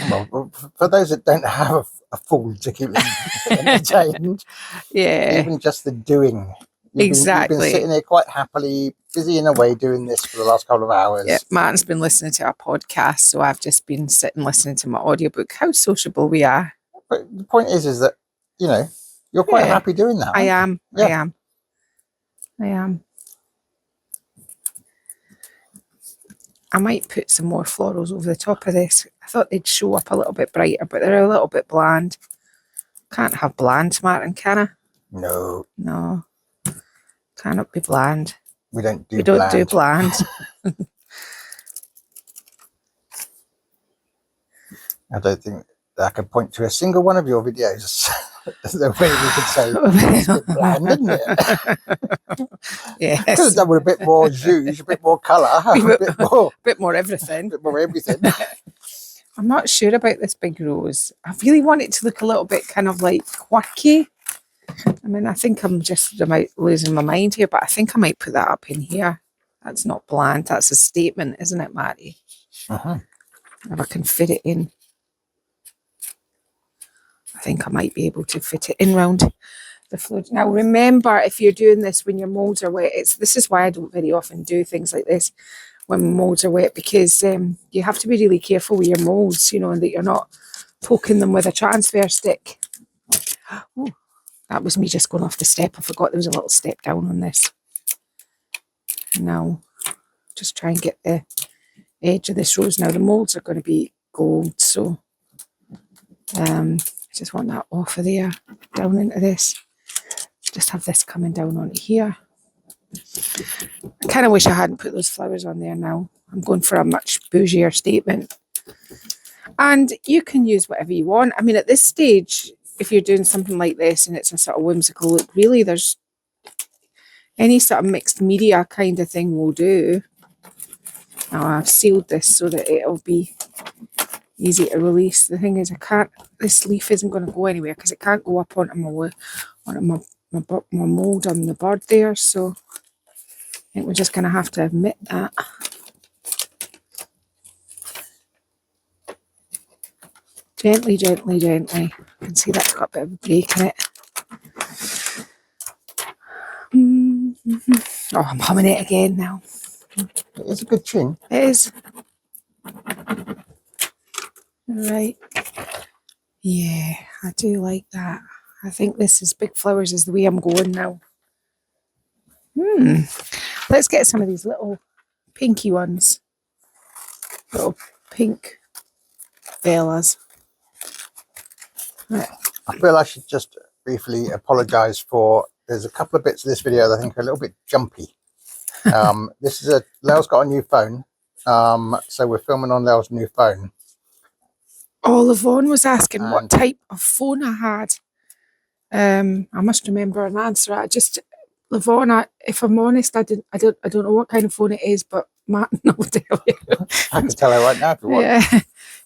Well, for those that don't have a fool to keep them entertained, yeah, even just the doing. Exactly. You've been sitting there quite happily, busy in a way, doing this for the last couple of hours. Yeah, Martin's been listening to our podcast, so I've just been sitting listening to my audiobook. How sociable we are. But the point is that, you know, you're quite happy doing that. I am. Yeah. I am. I might put some more florals over the top of this. I thought they'd show up a little bit brighter, but they're a little bit bland. Can't have bland, Martin, can I? No. No. Cannot be bland. We don't do bland. I don't think I can point to a single one of your videos the way we could say it's a bit bland, isn't it? Yes. Could have done with a bit more zhuzh, a bit more colour, a bit more everything. A bit more everything. I'm not sure about this big rose. I really want it to look a little bit kind of like quirky. I mean, I think I'm just about losing my mind here, but I think I might put that up in here. That's not bland. That's a statement, isn't it, Matty? If I can fit it in. I think I might be able to fit it in round the floor. Now, remember, if you're doing this when your moulds are wet, this is why I don't very often do things like this when moulds are wet, because you have to be really careful with your moulds, you know, and that you're not poking them with a transfer stick. Ooh. That was me just going off the step. I forgot there was a little step down on this. Now, just try and get the edge of this rose. Now, the moulds are going to be gold, so I just want that off of there, down into this. Just have this coming down onto here. I kind of wish I hadn't put those flowers on there now. I'm going for a much bougier statement. And you can use whatever you want. I mean, at this stage, if you're doing something like this and it's a sort of whimsical look, really there's any sort of mixed media kind of thing will do. Now I've sealed this so that it'll be easy to release. The thing is, this leaf isn't going to go anywhere because it can't go up onto my mould on the bird there, so I think we're just going to have to admit that. Gently, gently, gently. You can see that's got a bit of a break in it. Oh, I'm humming it again now. It's a good tune. It is. Right. Yeah, I do like that. I think this is big flowers is the way I'm going now. Let's get some of these little pinky ones. Little pink bellas. Right. I feel I should just briefly apologise for, there's a couple of bits of this video that I think are a little bit jumpy. This is Lel's got a new phone. So we're filming on Lel's new phone. Oh, Lavon was asking what type of phone I had. I must remember an answer. Lavon, if I'm honest, I don't know what kind of phone it is, but Martin will tell you. I can tell her right now if you want. Yeah,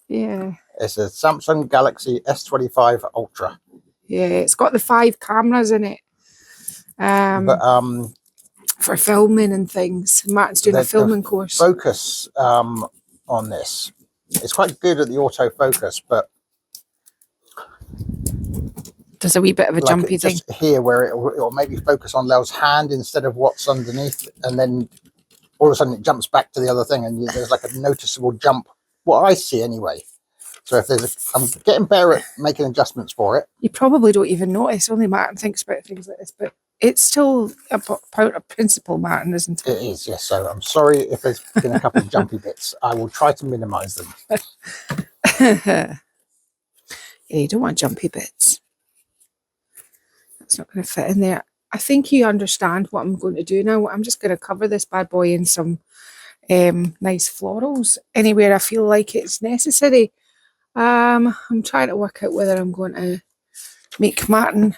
yeah. It's a Samsung Galaxy S25 Ultra. Yeah, it's got the 5 cameras in it. For filming and things. Martin's doing a filming course. Focus on this. It's quite good at the autofocus, but there's a wee bit of a jumpy thing. Just here where it'll maybe focus on Lel's hand instead of what's underneath, and then all of a sudden it jumps back to the other thing, and there's like a noticeable jump. What I see anyway. So if I'm getting better at making adjustments for it. You probably don't even notice. Only Martin thinks about things like this, but it's still a part of principle, Martin, isn't it? It is, yes. So I'm sorry if there's been a couple of jumpy bits. I will try to minimise them. Yeah, you don't want jumpy bits. That's not going to fit in there. I think you understand what I'm going to do now. I'm just going to cover this bad boy in some nice florals anywhere I feel like it's necessary. I'm trying to work out whether I'm going to make Martin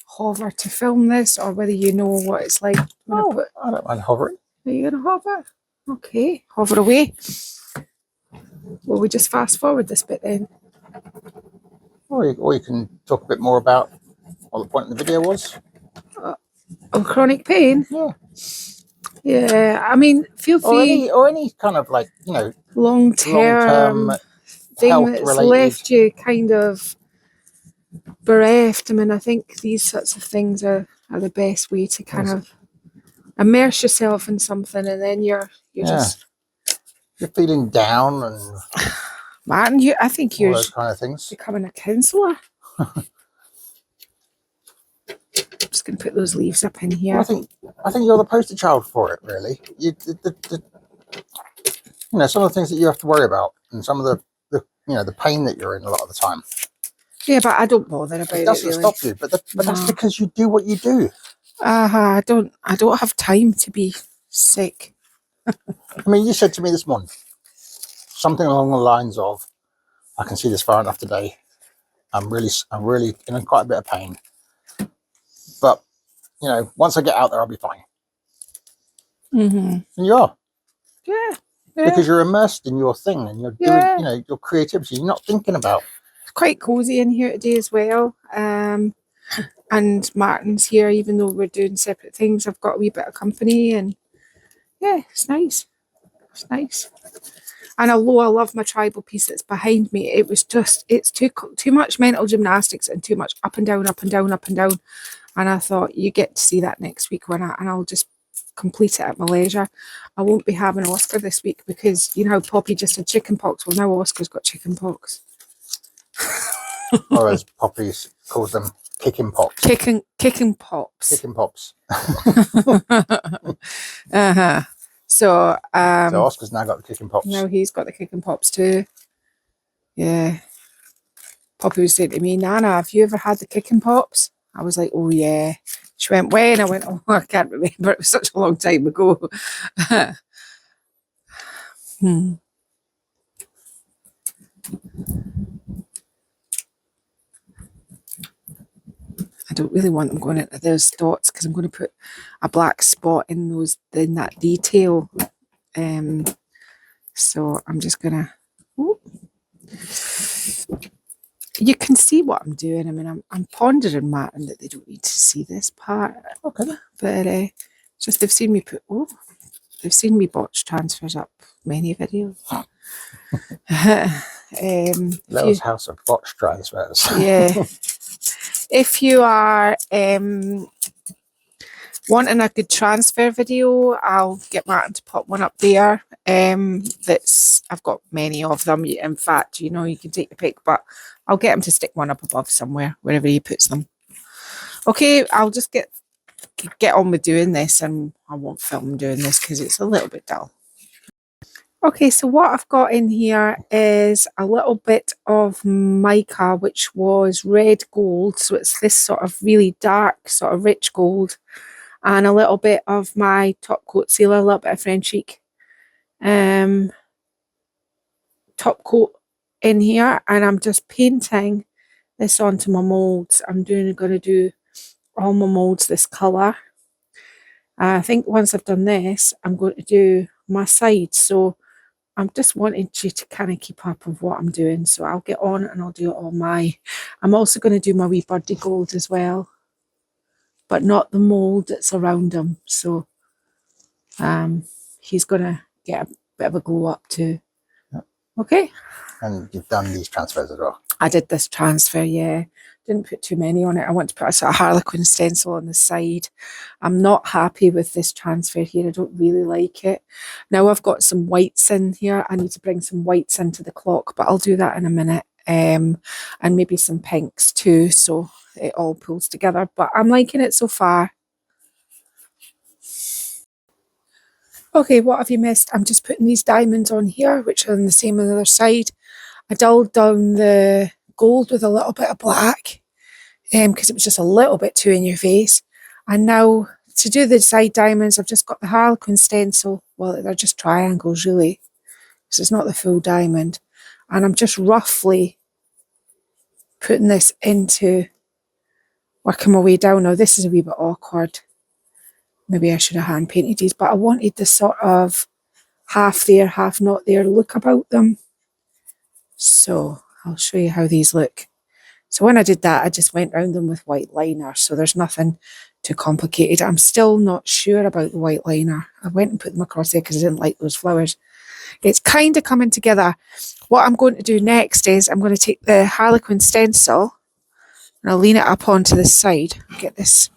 hover to film this, or whether you know what it's like. Oh, I don't mind hovering. Are you going to hover? Okay, hover away. Will we just fast forward this bit then? Or you can talk a bit more about what the point of the video was. Oh, chronic pain? Yeah. Yeah, I mean, feel free. Or any kind of like, long-term thing that's left you kind of bereft. I mean, I think these sorts of things are the best way to kind of immerse yourself in something, and then you're feeling down and Martin, I think you're those kind of things. Becoming a counsellor. I'm just going to put those leaves up in here. Well, I think you're the poster child for it, really. Some of the things that you have to worry about, and some of the pain that you're in a lot of the time. Yeah, but I don't bother about it. It doesn't stop you, but that's because you do what you do. I don't have time to be sick. I mean, you said to me this morning something along the lines of, "I can see this far enough today. I'm really in quite a bit of pain, but once I get out there, I'll be fine." Mm-hmm. And you are. Yeah. Because you're immersed in your thing, and you're doing, your creativity. You're not thinking about. It's quite cozy in here today as well. And Martin's here, even though we're doing separate things. I've got a wee bit of company, and yeah, it's nice. It's nice. And although I love my tribal piece that's behind me, it's too much mental gymnastics and too much up and down, up and down, up and down. And I thought, you get to see that next week and I'll just complete it at my leisure. I won't be having Oscar this week because you know how Poppy just had chicken pox. Well, now Oscar's got chicken pox. Or as Poppy calls them, kicking pops. Kicking pops. Kicking pops. So Oscar's now got the kicking pops. Now he's got the kicking pops too. Yeah. Poppy was saying to me, "Nana, have you ever had the kicking pops?" I was like, "Oh yeah." She went, "When?" I went, "Oh, I can't remember. It was such a long time ago." I don't really want them going into those dots because I'm going to put a black spot in that detail. So I'm just gonna. You can see what I'm doing. I mean, I'm pondering, Martin, that they don't need to see this part. Okay. But just they've seen me botch transfers up many videos. Lel's house of botch transfers. Yeah. If you are wanting a good transfer video, I'll get Martin to pop one up there. I've got many of them. In fact, you can take the pick, but I'll get him to stick one up above somewhere, wherever he puts them. Okay, I'll just get on with doing this, and I won't film doing this because it's a little bit dull. Okay, so what I've got in here is a little bit of mica, which was red gold. So it's this sort of really dark, sort of rich gold. and a little bit of my top coat sealer, a little bit of French Chic top coat in here, and I'm just painting this onto my moulds. I'm going to do all my moulds this colour. I think once I've done this, I'm going to do my sides. So I'm just wanting you to kind of keep up with what I'm doing. So I'll get on and I'll do it all I'm also going to do my wee birdie gold as well, but not the mould that's around him. So he's going to get a bit of a glow up too. Okay. And you've done these transfers as well? I did this transfer, yeah. Didn't put too many on it. I want to put a sort of harlequin stencil on the side. I'm not happy with this transfer here. I don't really like it. Now I've got some whites in here. I need to bring some whites into the clock, but I'll do that in a minute. And maybe some pinks too, so it all pulls together. But I'm liking it so far. Okay, what have you missed? I'm just putting these diamonds on here, which are on the same on the other side. I dulled down the gold with a little bit of black because it was just a little bit too in your face. And now to do the side diamonds, I've just got the harlequin stencil. Well, they're just triangles really, because it's not the full diamond. And I'm just roughly putting this into, working my way down. Now this is a wee bit awkward. Maybe I should have hand painted these, but I wanted this sort of half there, half not there look about them. So I'll show you how these look. So when I did that, I just went round them with white liner. So there's nothing too complicated. I'm still not sure about the white liner. I went and put them across there because I didn't like those flowers. It's kind of coming together. What I'm going to do next is I'm going to take the harlequin stencil and I'll lean it up onto the side. Get this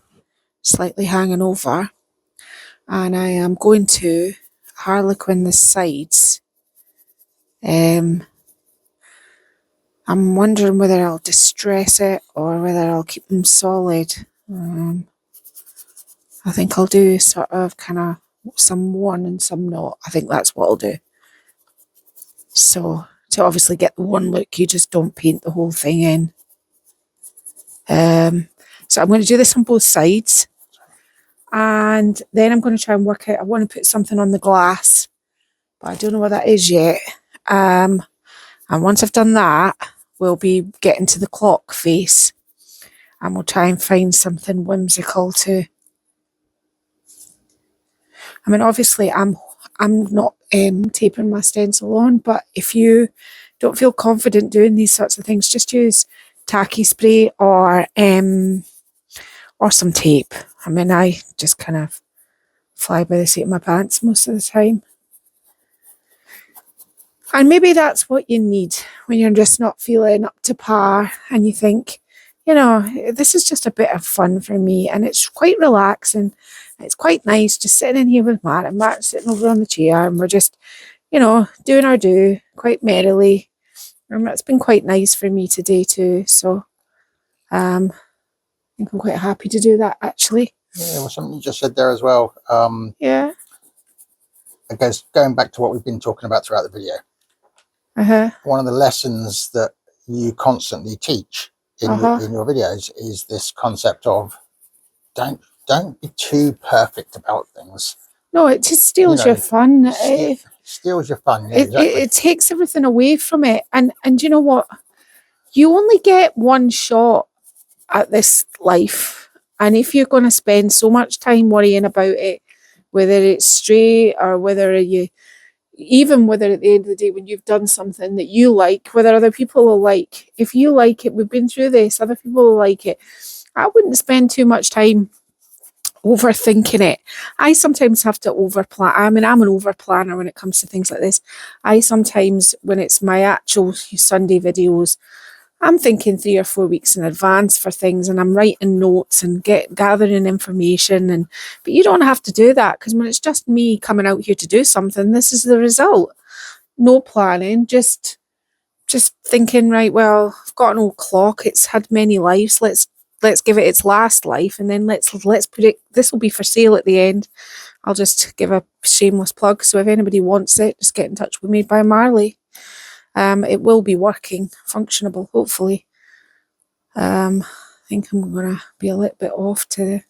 slightly hanging over. And I am going to harlequin the sides. I'm wondering whether I'll distress it or whether I'll keep them solid. I think I'll do sort of kind of some one and some not. I think that's what I'll do. So to obviously get the one look, you just don't paint the whole thing in. So I'm going to do this on both sides. And then I'm going to try and work out, I want to put something on the glass, but I don't know what that is yet. And once I've done that, we'll be getting to the clock face and we'll try and find something whimsical to. I mean, obviously I'm not taping my stencil on, but if you don't feel confident doing these sorts of things, just use tacky spray or some tape. I mean, I just kind of fly by the seat of my pants most of the time. And maybe that's what you need when you're just not feeling up to par and you think, you know, this is just a bit of fun for me and it's quite relaxing. It's quite nice just sitting in here with Matt and Matt sitting over on the chair and we're just, you know, doing our do quite merrily. And that's been quite nice for me today too. So I think I'm quite happy to do that actually. Yeah, well, something you just said there as well. Yeah. I guess going back to what we've been talking about throughout the video. One of the lessons that you constantly teach in your videos is this concept of don't be too perfect about things. No, it just steals your fun. Steals your fun. Yeah, exactly. It takes everything away from it. And you know what? You only get one shot at this life. And if you're going to spend so much time worrying about it, whether it's straight or whether at the end of the day when you've done something that you like, whether other people will like, if you like it, we've been through this, other people will like it. I wouldn't spend too much time overthinking it. I sometimes have to overplan. I mean, I'm an overplanner when it comes to things like this. I sometimes, when it's my actual Sunday videos, I'm thinking 3 or 4 weeks in advance for things and I'm writing notes and gathering information. But you don't have to do that because when it's just me coming out here to do something, this is the result. No planning, just thinking, right, well, I've got an old clock. It's had many lives. Let's give it its last life and then let's put it, this will be for sale at the end. I'll just give a shameless plug. So if anybody wants it, just get in touch with me by Marley. It will be working, functionable, hopefully. I think I'm going to be a little bit off to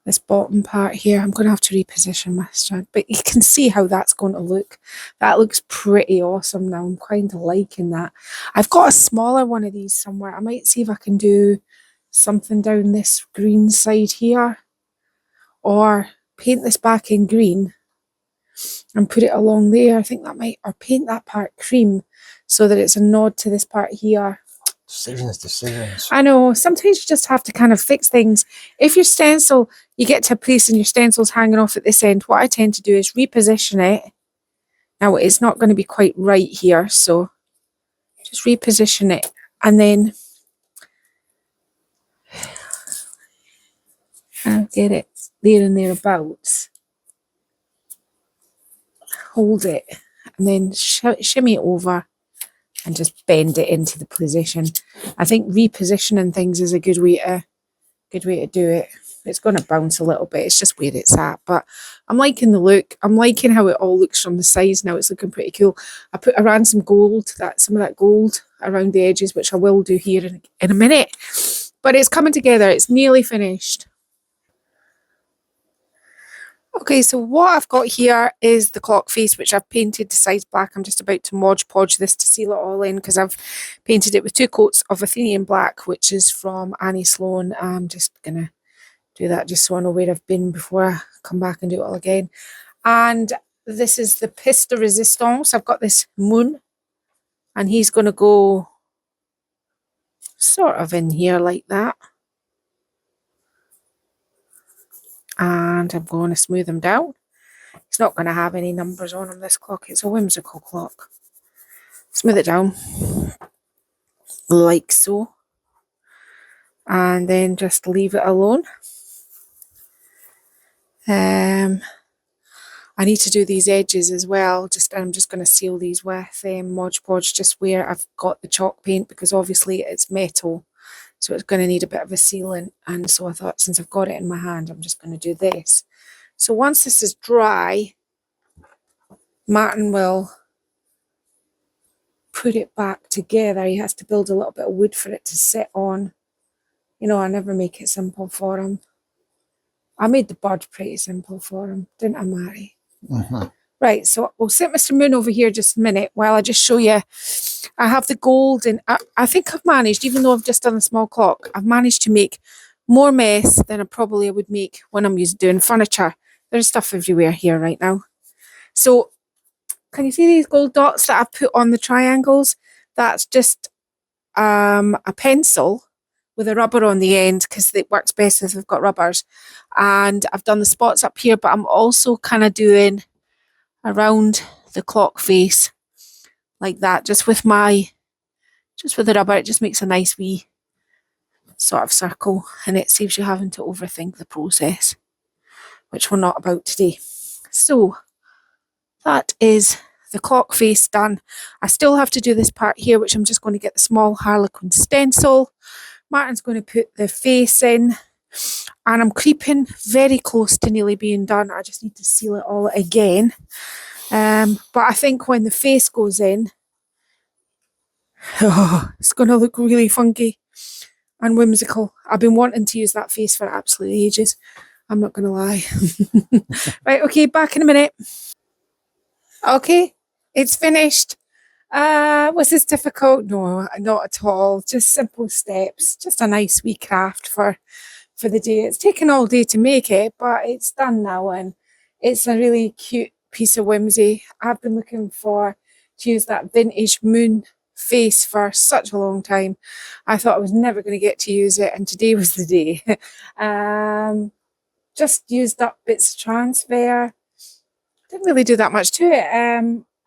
this bottom part here. I'm going to have to reposition my strand, but you can see how that's going to look. That looks pretty awesome now. I'm kind of liking that. I've got a smaller one of these somewhere. I might see if I can do something down this green side here, or paint this back in green and put it along there. I think that might, or paint that part cream so that it's a nod to this part here. Decisions. I know, sometimes you just have to kind of fix things. If your stencil, you get to a place and your stencil's hanging off at this end, what I tend to do is reposition it. Now it's not going to be quite right here, so just reposition it and then I'll get it there and thereabouts. Hold it and then shimmy it over and just bend it into the position. I think repositioning things is a good way to do it. It's going to bounce a little bit. It's just where it's at, but I'm liking the look. I'm liking how it all looks from the sides now. It's looking pretty cool. I ran some gold, some of that gold around the edges, which I will do here in a minute. But it's coming together. It's nearly finished. Okay, so what I've got here is the clock face, which I've painted the sides black. I'm just about to Mod Podge this to seal it all in because I've painted it with 2 coats of Athenian black, which is from Annie Sloan. I'm just going to do that just so I know where I've been before I come back and do it all again. And this is the Piste de Resistance. I've got this moon and he's going to go sort of in here like that. And I'm going to smooth him down. It's not going to have any numbers on him, this clock. It's a whimsical clock. Smooth it down like so. And then just leave it alone. I need to do these edges as well. I'm just going to seal these with Mod Podge just where I've got the chalk paint, because obviously it's metal. So it's going to need a bit of a sealant. And so I thought, since I've got it in my hand, I'm just going to do this. So once this is dry, Martin will put it back together. He has to build a little bit of wood for it to sit on. You know, I never make it simple for him. I made the bird pretty simple for him, didn't I, Mary? Mm-hmm. Right, so we'll sit Mr. Moon over here just a minute while I just show you. I have the gold, and I think I've managed, even though I've just done a small clock, I've managed to make more mess than I probably would make when I'm doing furniture. There's stuff everywhere here right now. So can you see these gold dots that I've put on the triangles? That's just a pencil with a rubber on the end, because it works best if they've got rubbers. And I've done the spots up here, but I'm also kind of doing around the clock face like that, just with the rubber. It just makes a nice wee sort of circle, and it saves you having to overthink the process, which we're not about today. So that is the clock face done. I still have to do this part here, which I'm just going to get the small Harlequin stencil. Martin's going to put the face in, and I'm creeping very close to nearly being done. I just need to seal it all again. But I think when the face goes in, it's going to look really funky and whimsical. I've been wanting to use that face for absolutely ages. I'm not going to lie. Right, okay, back in a minute. Okay, it's finished. Was this difficult? No, not at all. Just simple steps. Just a nice wee craft for the day. It's taken all day to make it, but it's done now, and it's a really cute piece of whimsy. I've been looking to use that vintage moon face for such a long time. I thought I was never going to get to use it, and today was the day. Just used up bits of transfer. Didn't really do that much to it.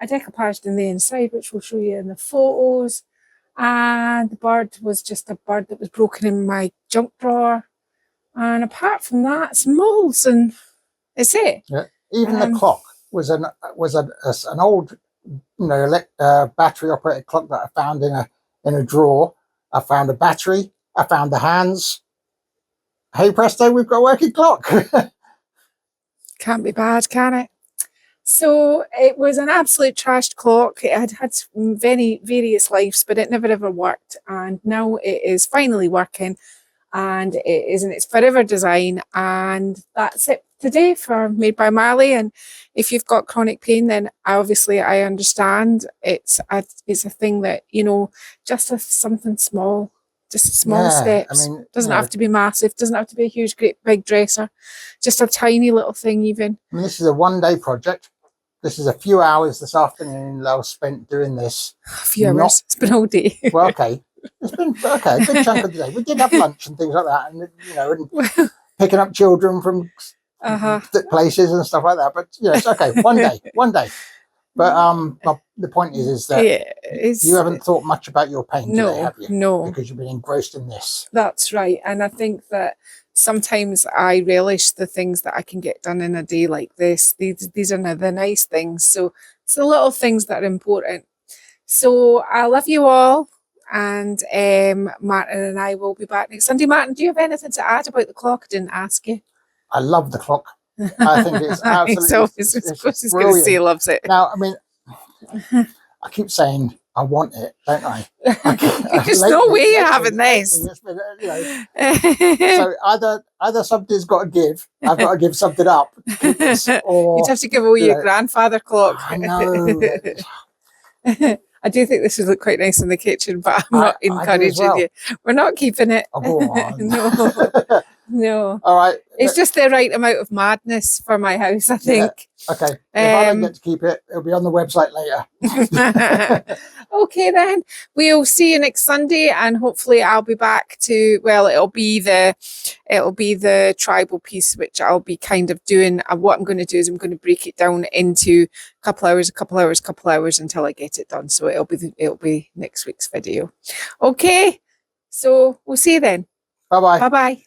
I decoupaged in the inside, which we'll show you in the photos. And the bird was just a bird that was broken in my junk drawer. And apart from that, some moulds, and it's it. Yeah. Even the clock was an old, battery operated clock that I found in a drawer. I found a battery. I found the hands. Hey presto, we've got a working clock. Can't be bad, can it? So it was an absolute trashed clock. It had various lives, but it never ever worked. And now it is finally working. and it is in its forever design. And that's it today for Made by Marley. And if you've got chronic pain, then obviously I understand. It's a thing that, you know, just something small, just small steps. I mean, doesn't have to be massive, doesn't have to be a huge, great big dresser, just a tiny little thing even. I mean, this is a one-day project. This is a few hours this afternoon that I was spent doing this. A few hours. It's been all day. Well, okay. It's been okay, a good chunk of the day. We did have lunch and things like that, and you know, and picking up children from places and stuff like that. But you know, it's okay. One day. But the point is that you haven't thought much about your pain today, have you? No, because you've been engrossed in this. That's right, and I think that sometimes I relish the things that I can get done in a day like this. These are the nice things. So it's the little things that are important. So I love you all. And Martin and I will be back next Sunday. Martin, do you have anything to add about the clock? I didn't ask you. I love the clock. I think it's absolutely he's going to say he loves it. Now, I mean, I keep saying I want it, don't I? There's no way you're having this. Been, you know, so either something's got to give. I've got to give something up. Or you'd have to give away your grandfather clock. I know. I do think this would look quite nice in the kitchen, but I'm not encouraging you. We're not keeping it. Oh, go on. No. No. All right. It's just the right amount of madness for my house, I think. Yeah. Okay. If I don't get to keep it, it'll be on the website later. Okay, then. We'll see you next Sunday, and hopefully I'll be back to, well, it'll be the tribal piece, which I'll be kind of doing. What I'm going to do is I'm going to break it down into a couple hours until I get it done. So it'll be next week's video. Okay. So we'll see you then. Bye-bye. Bye-bye.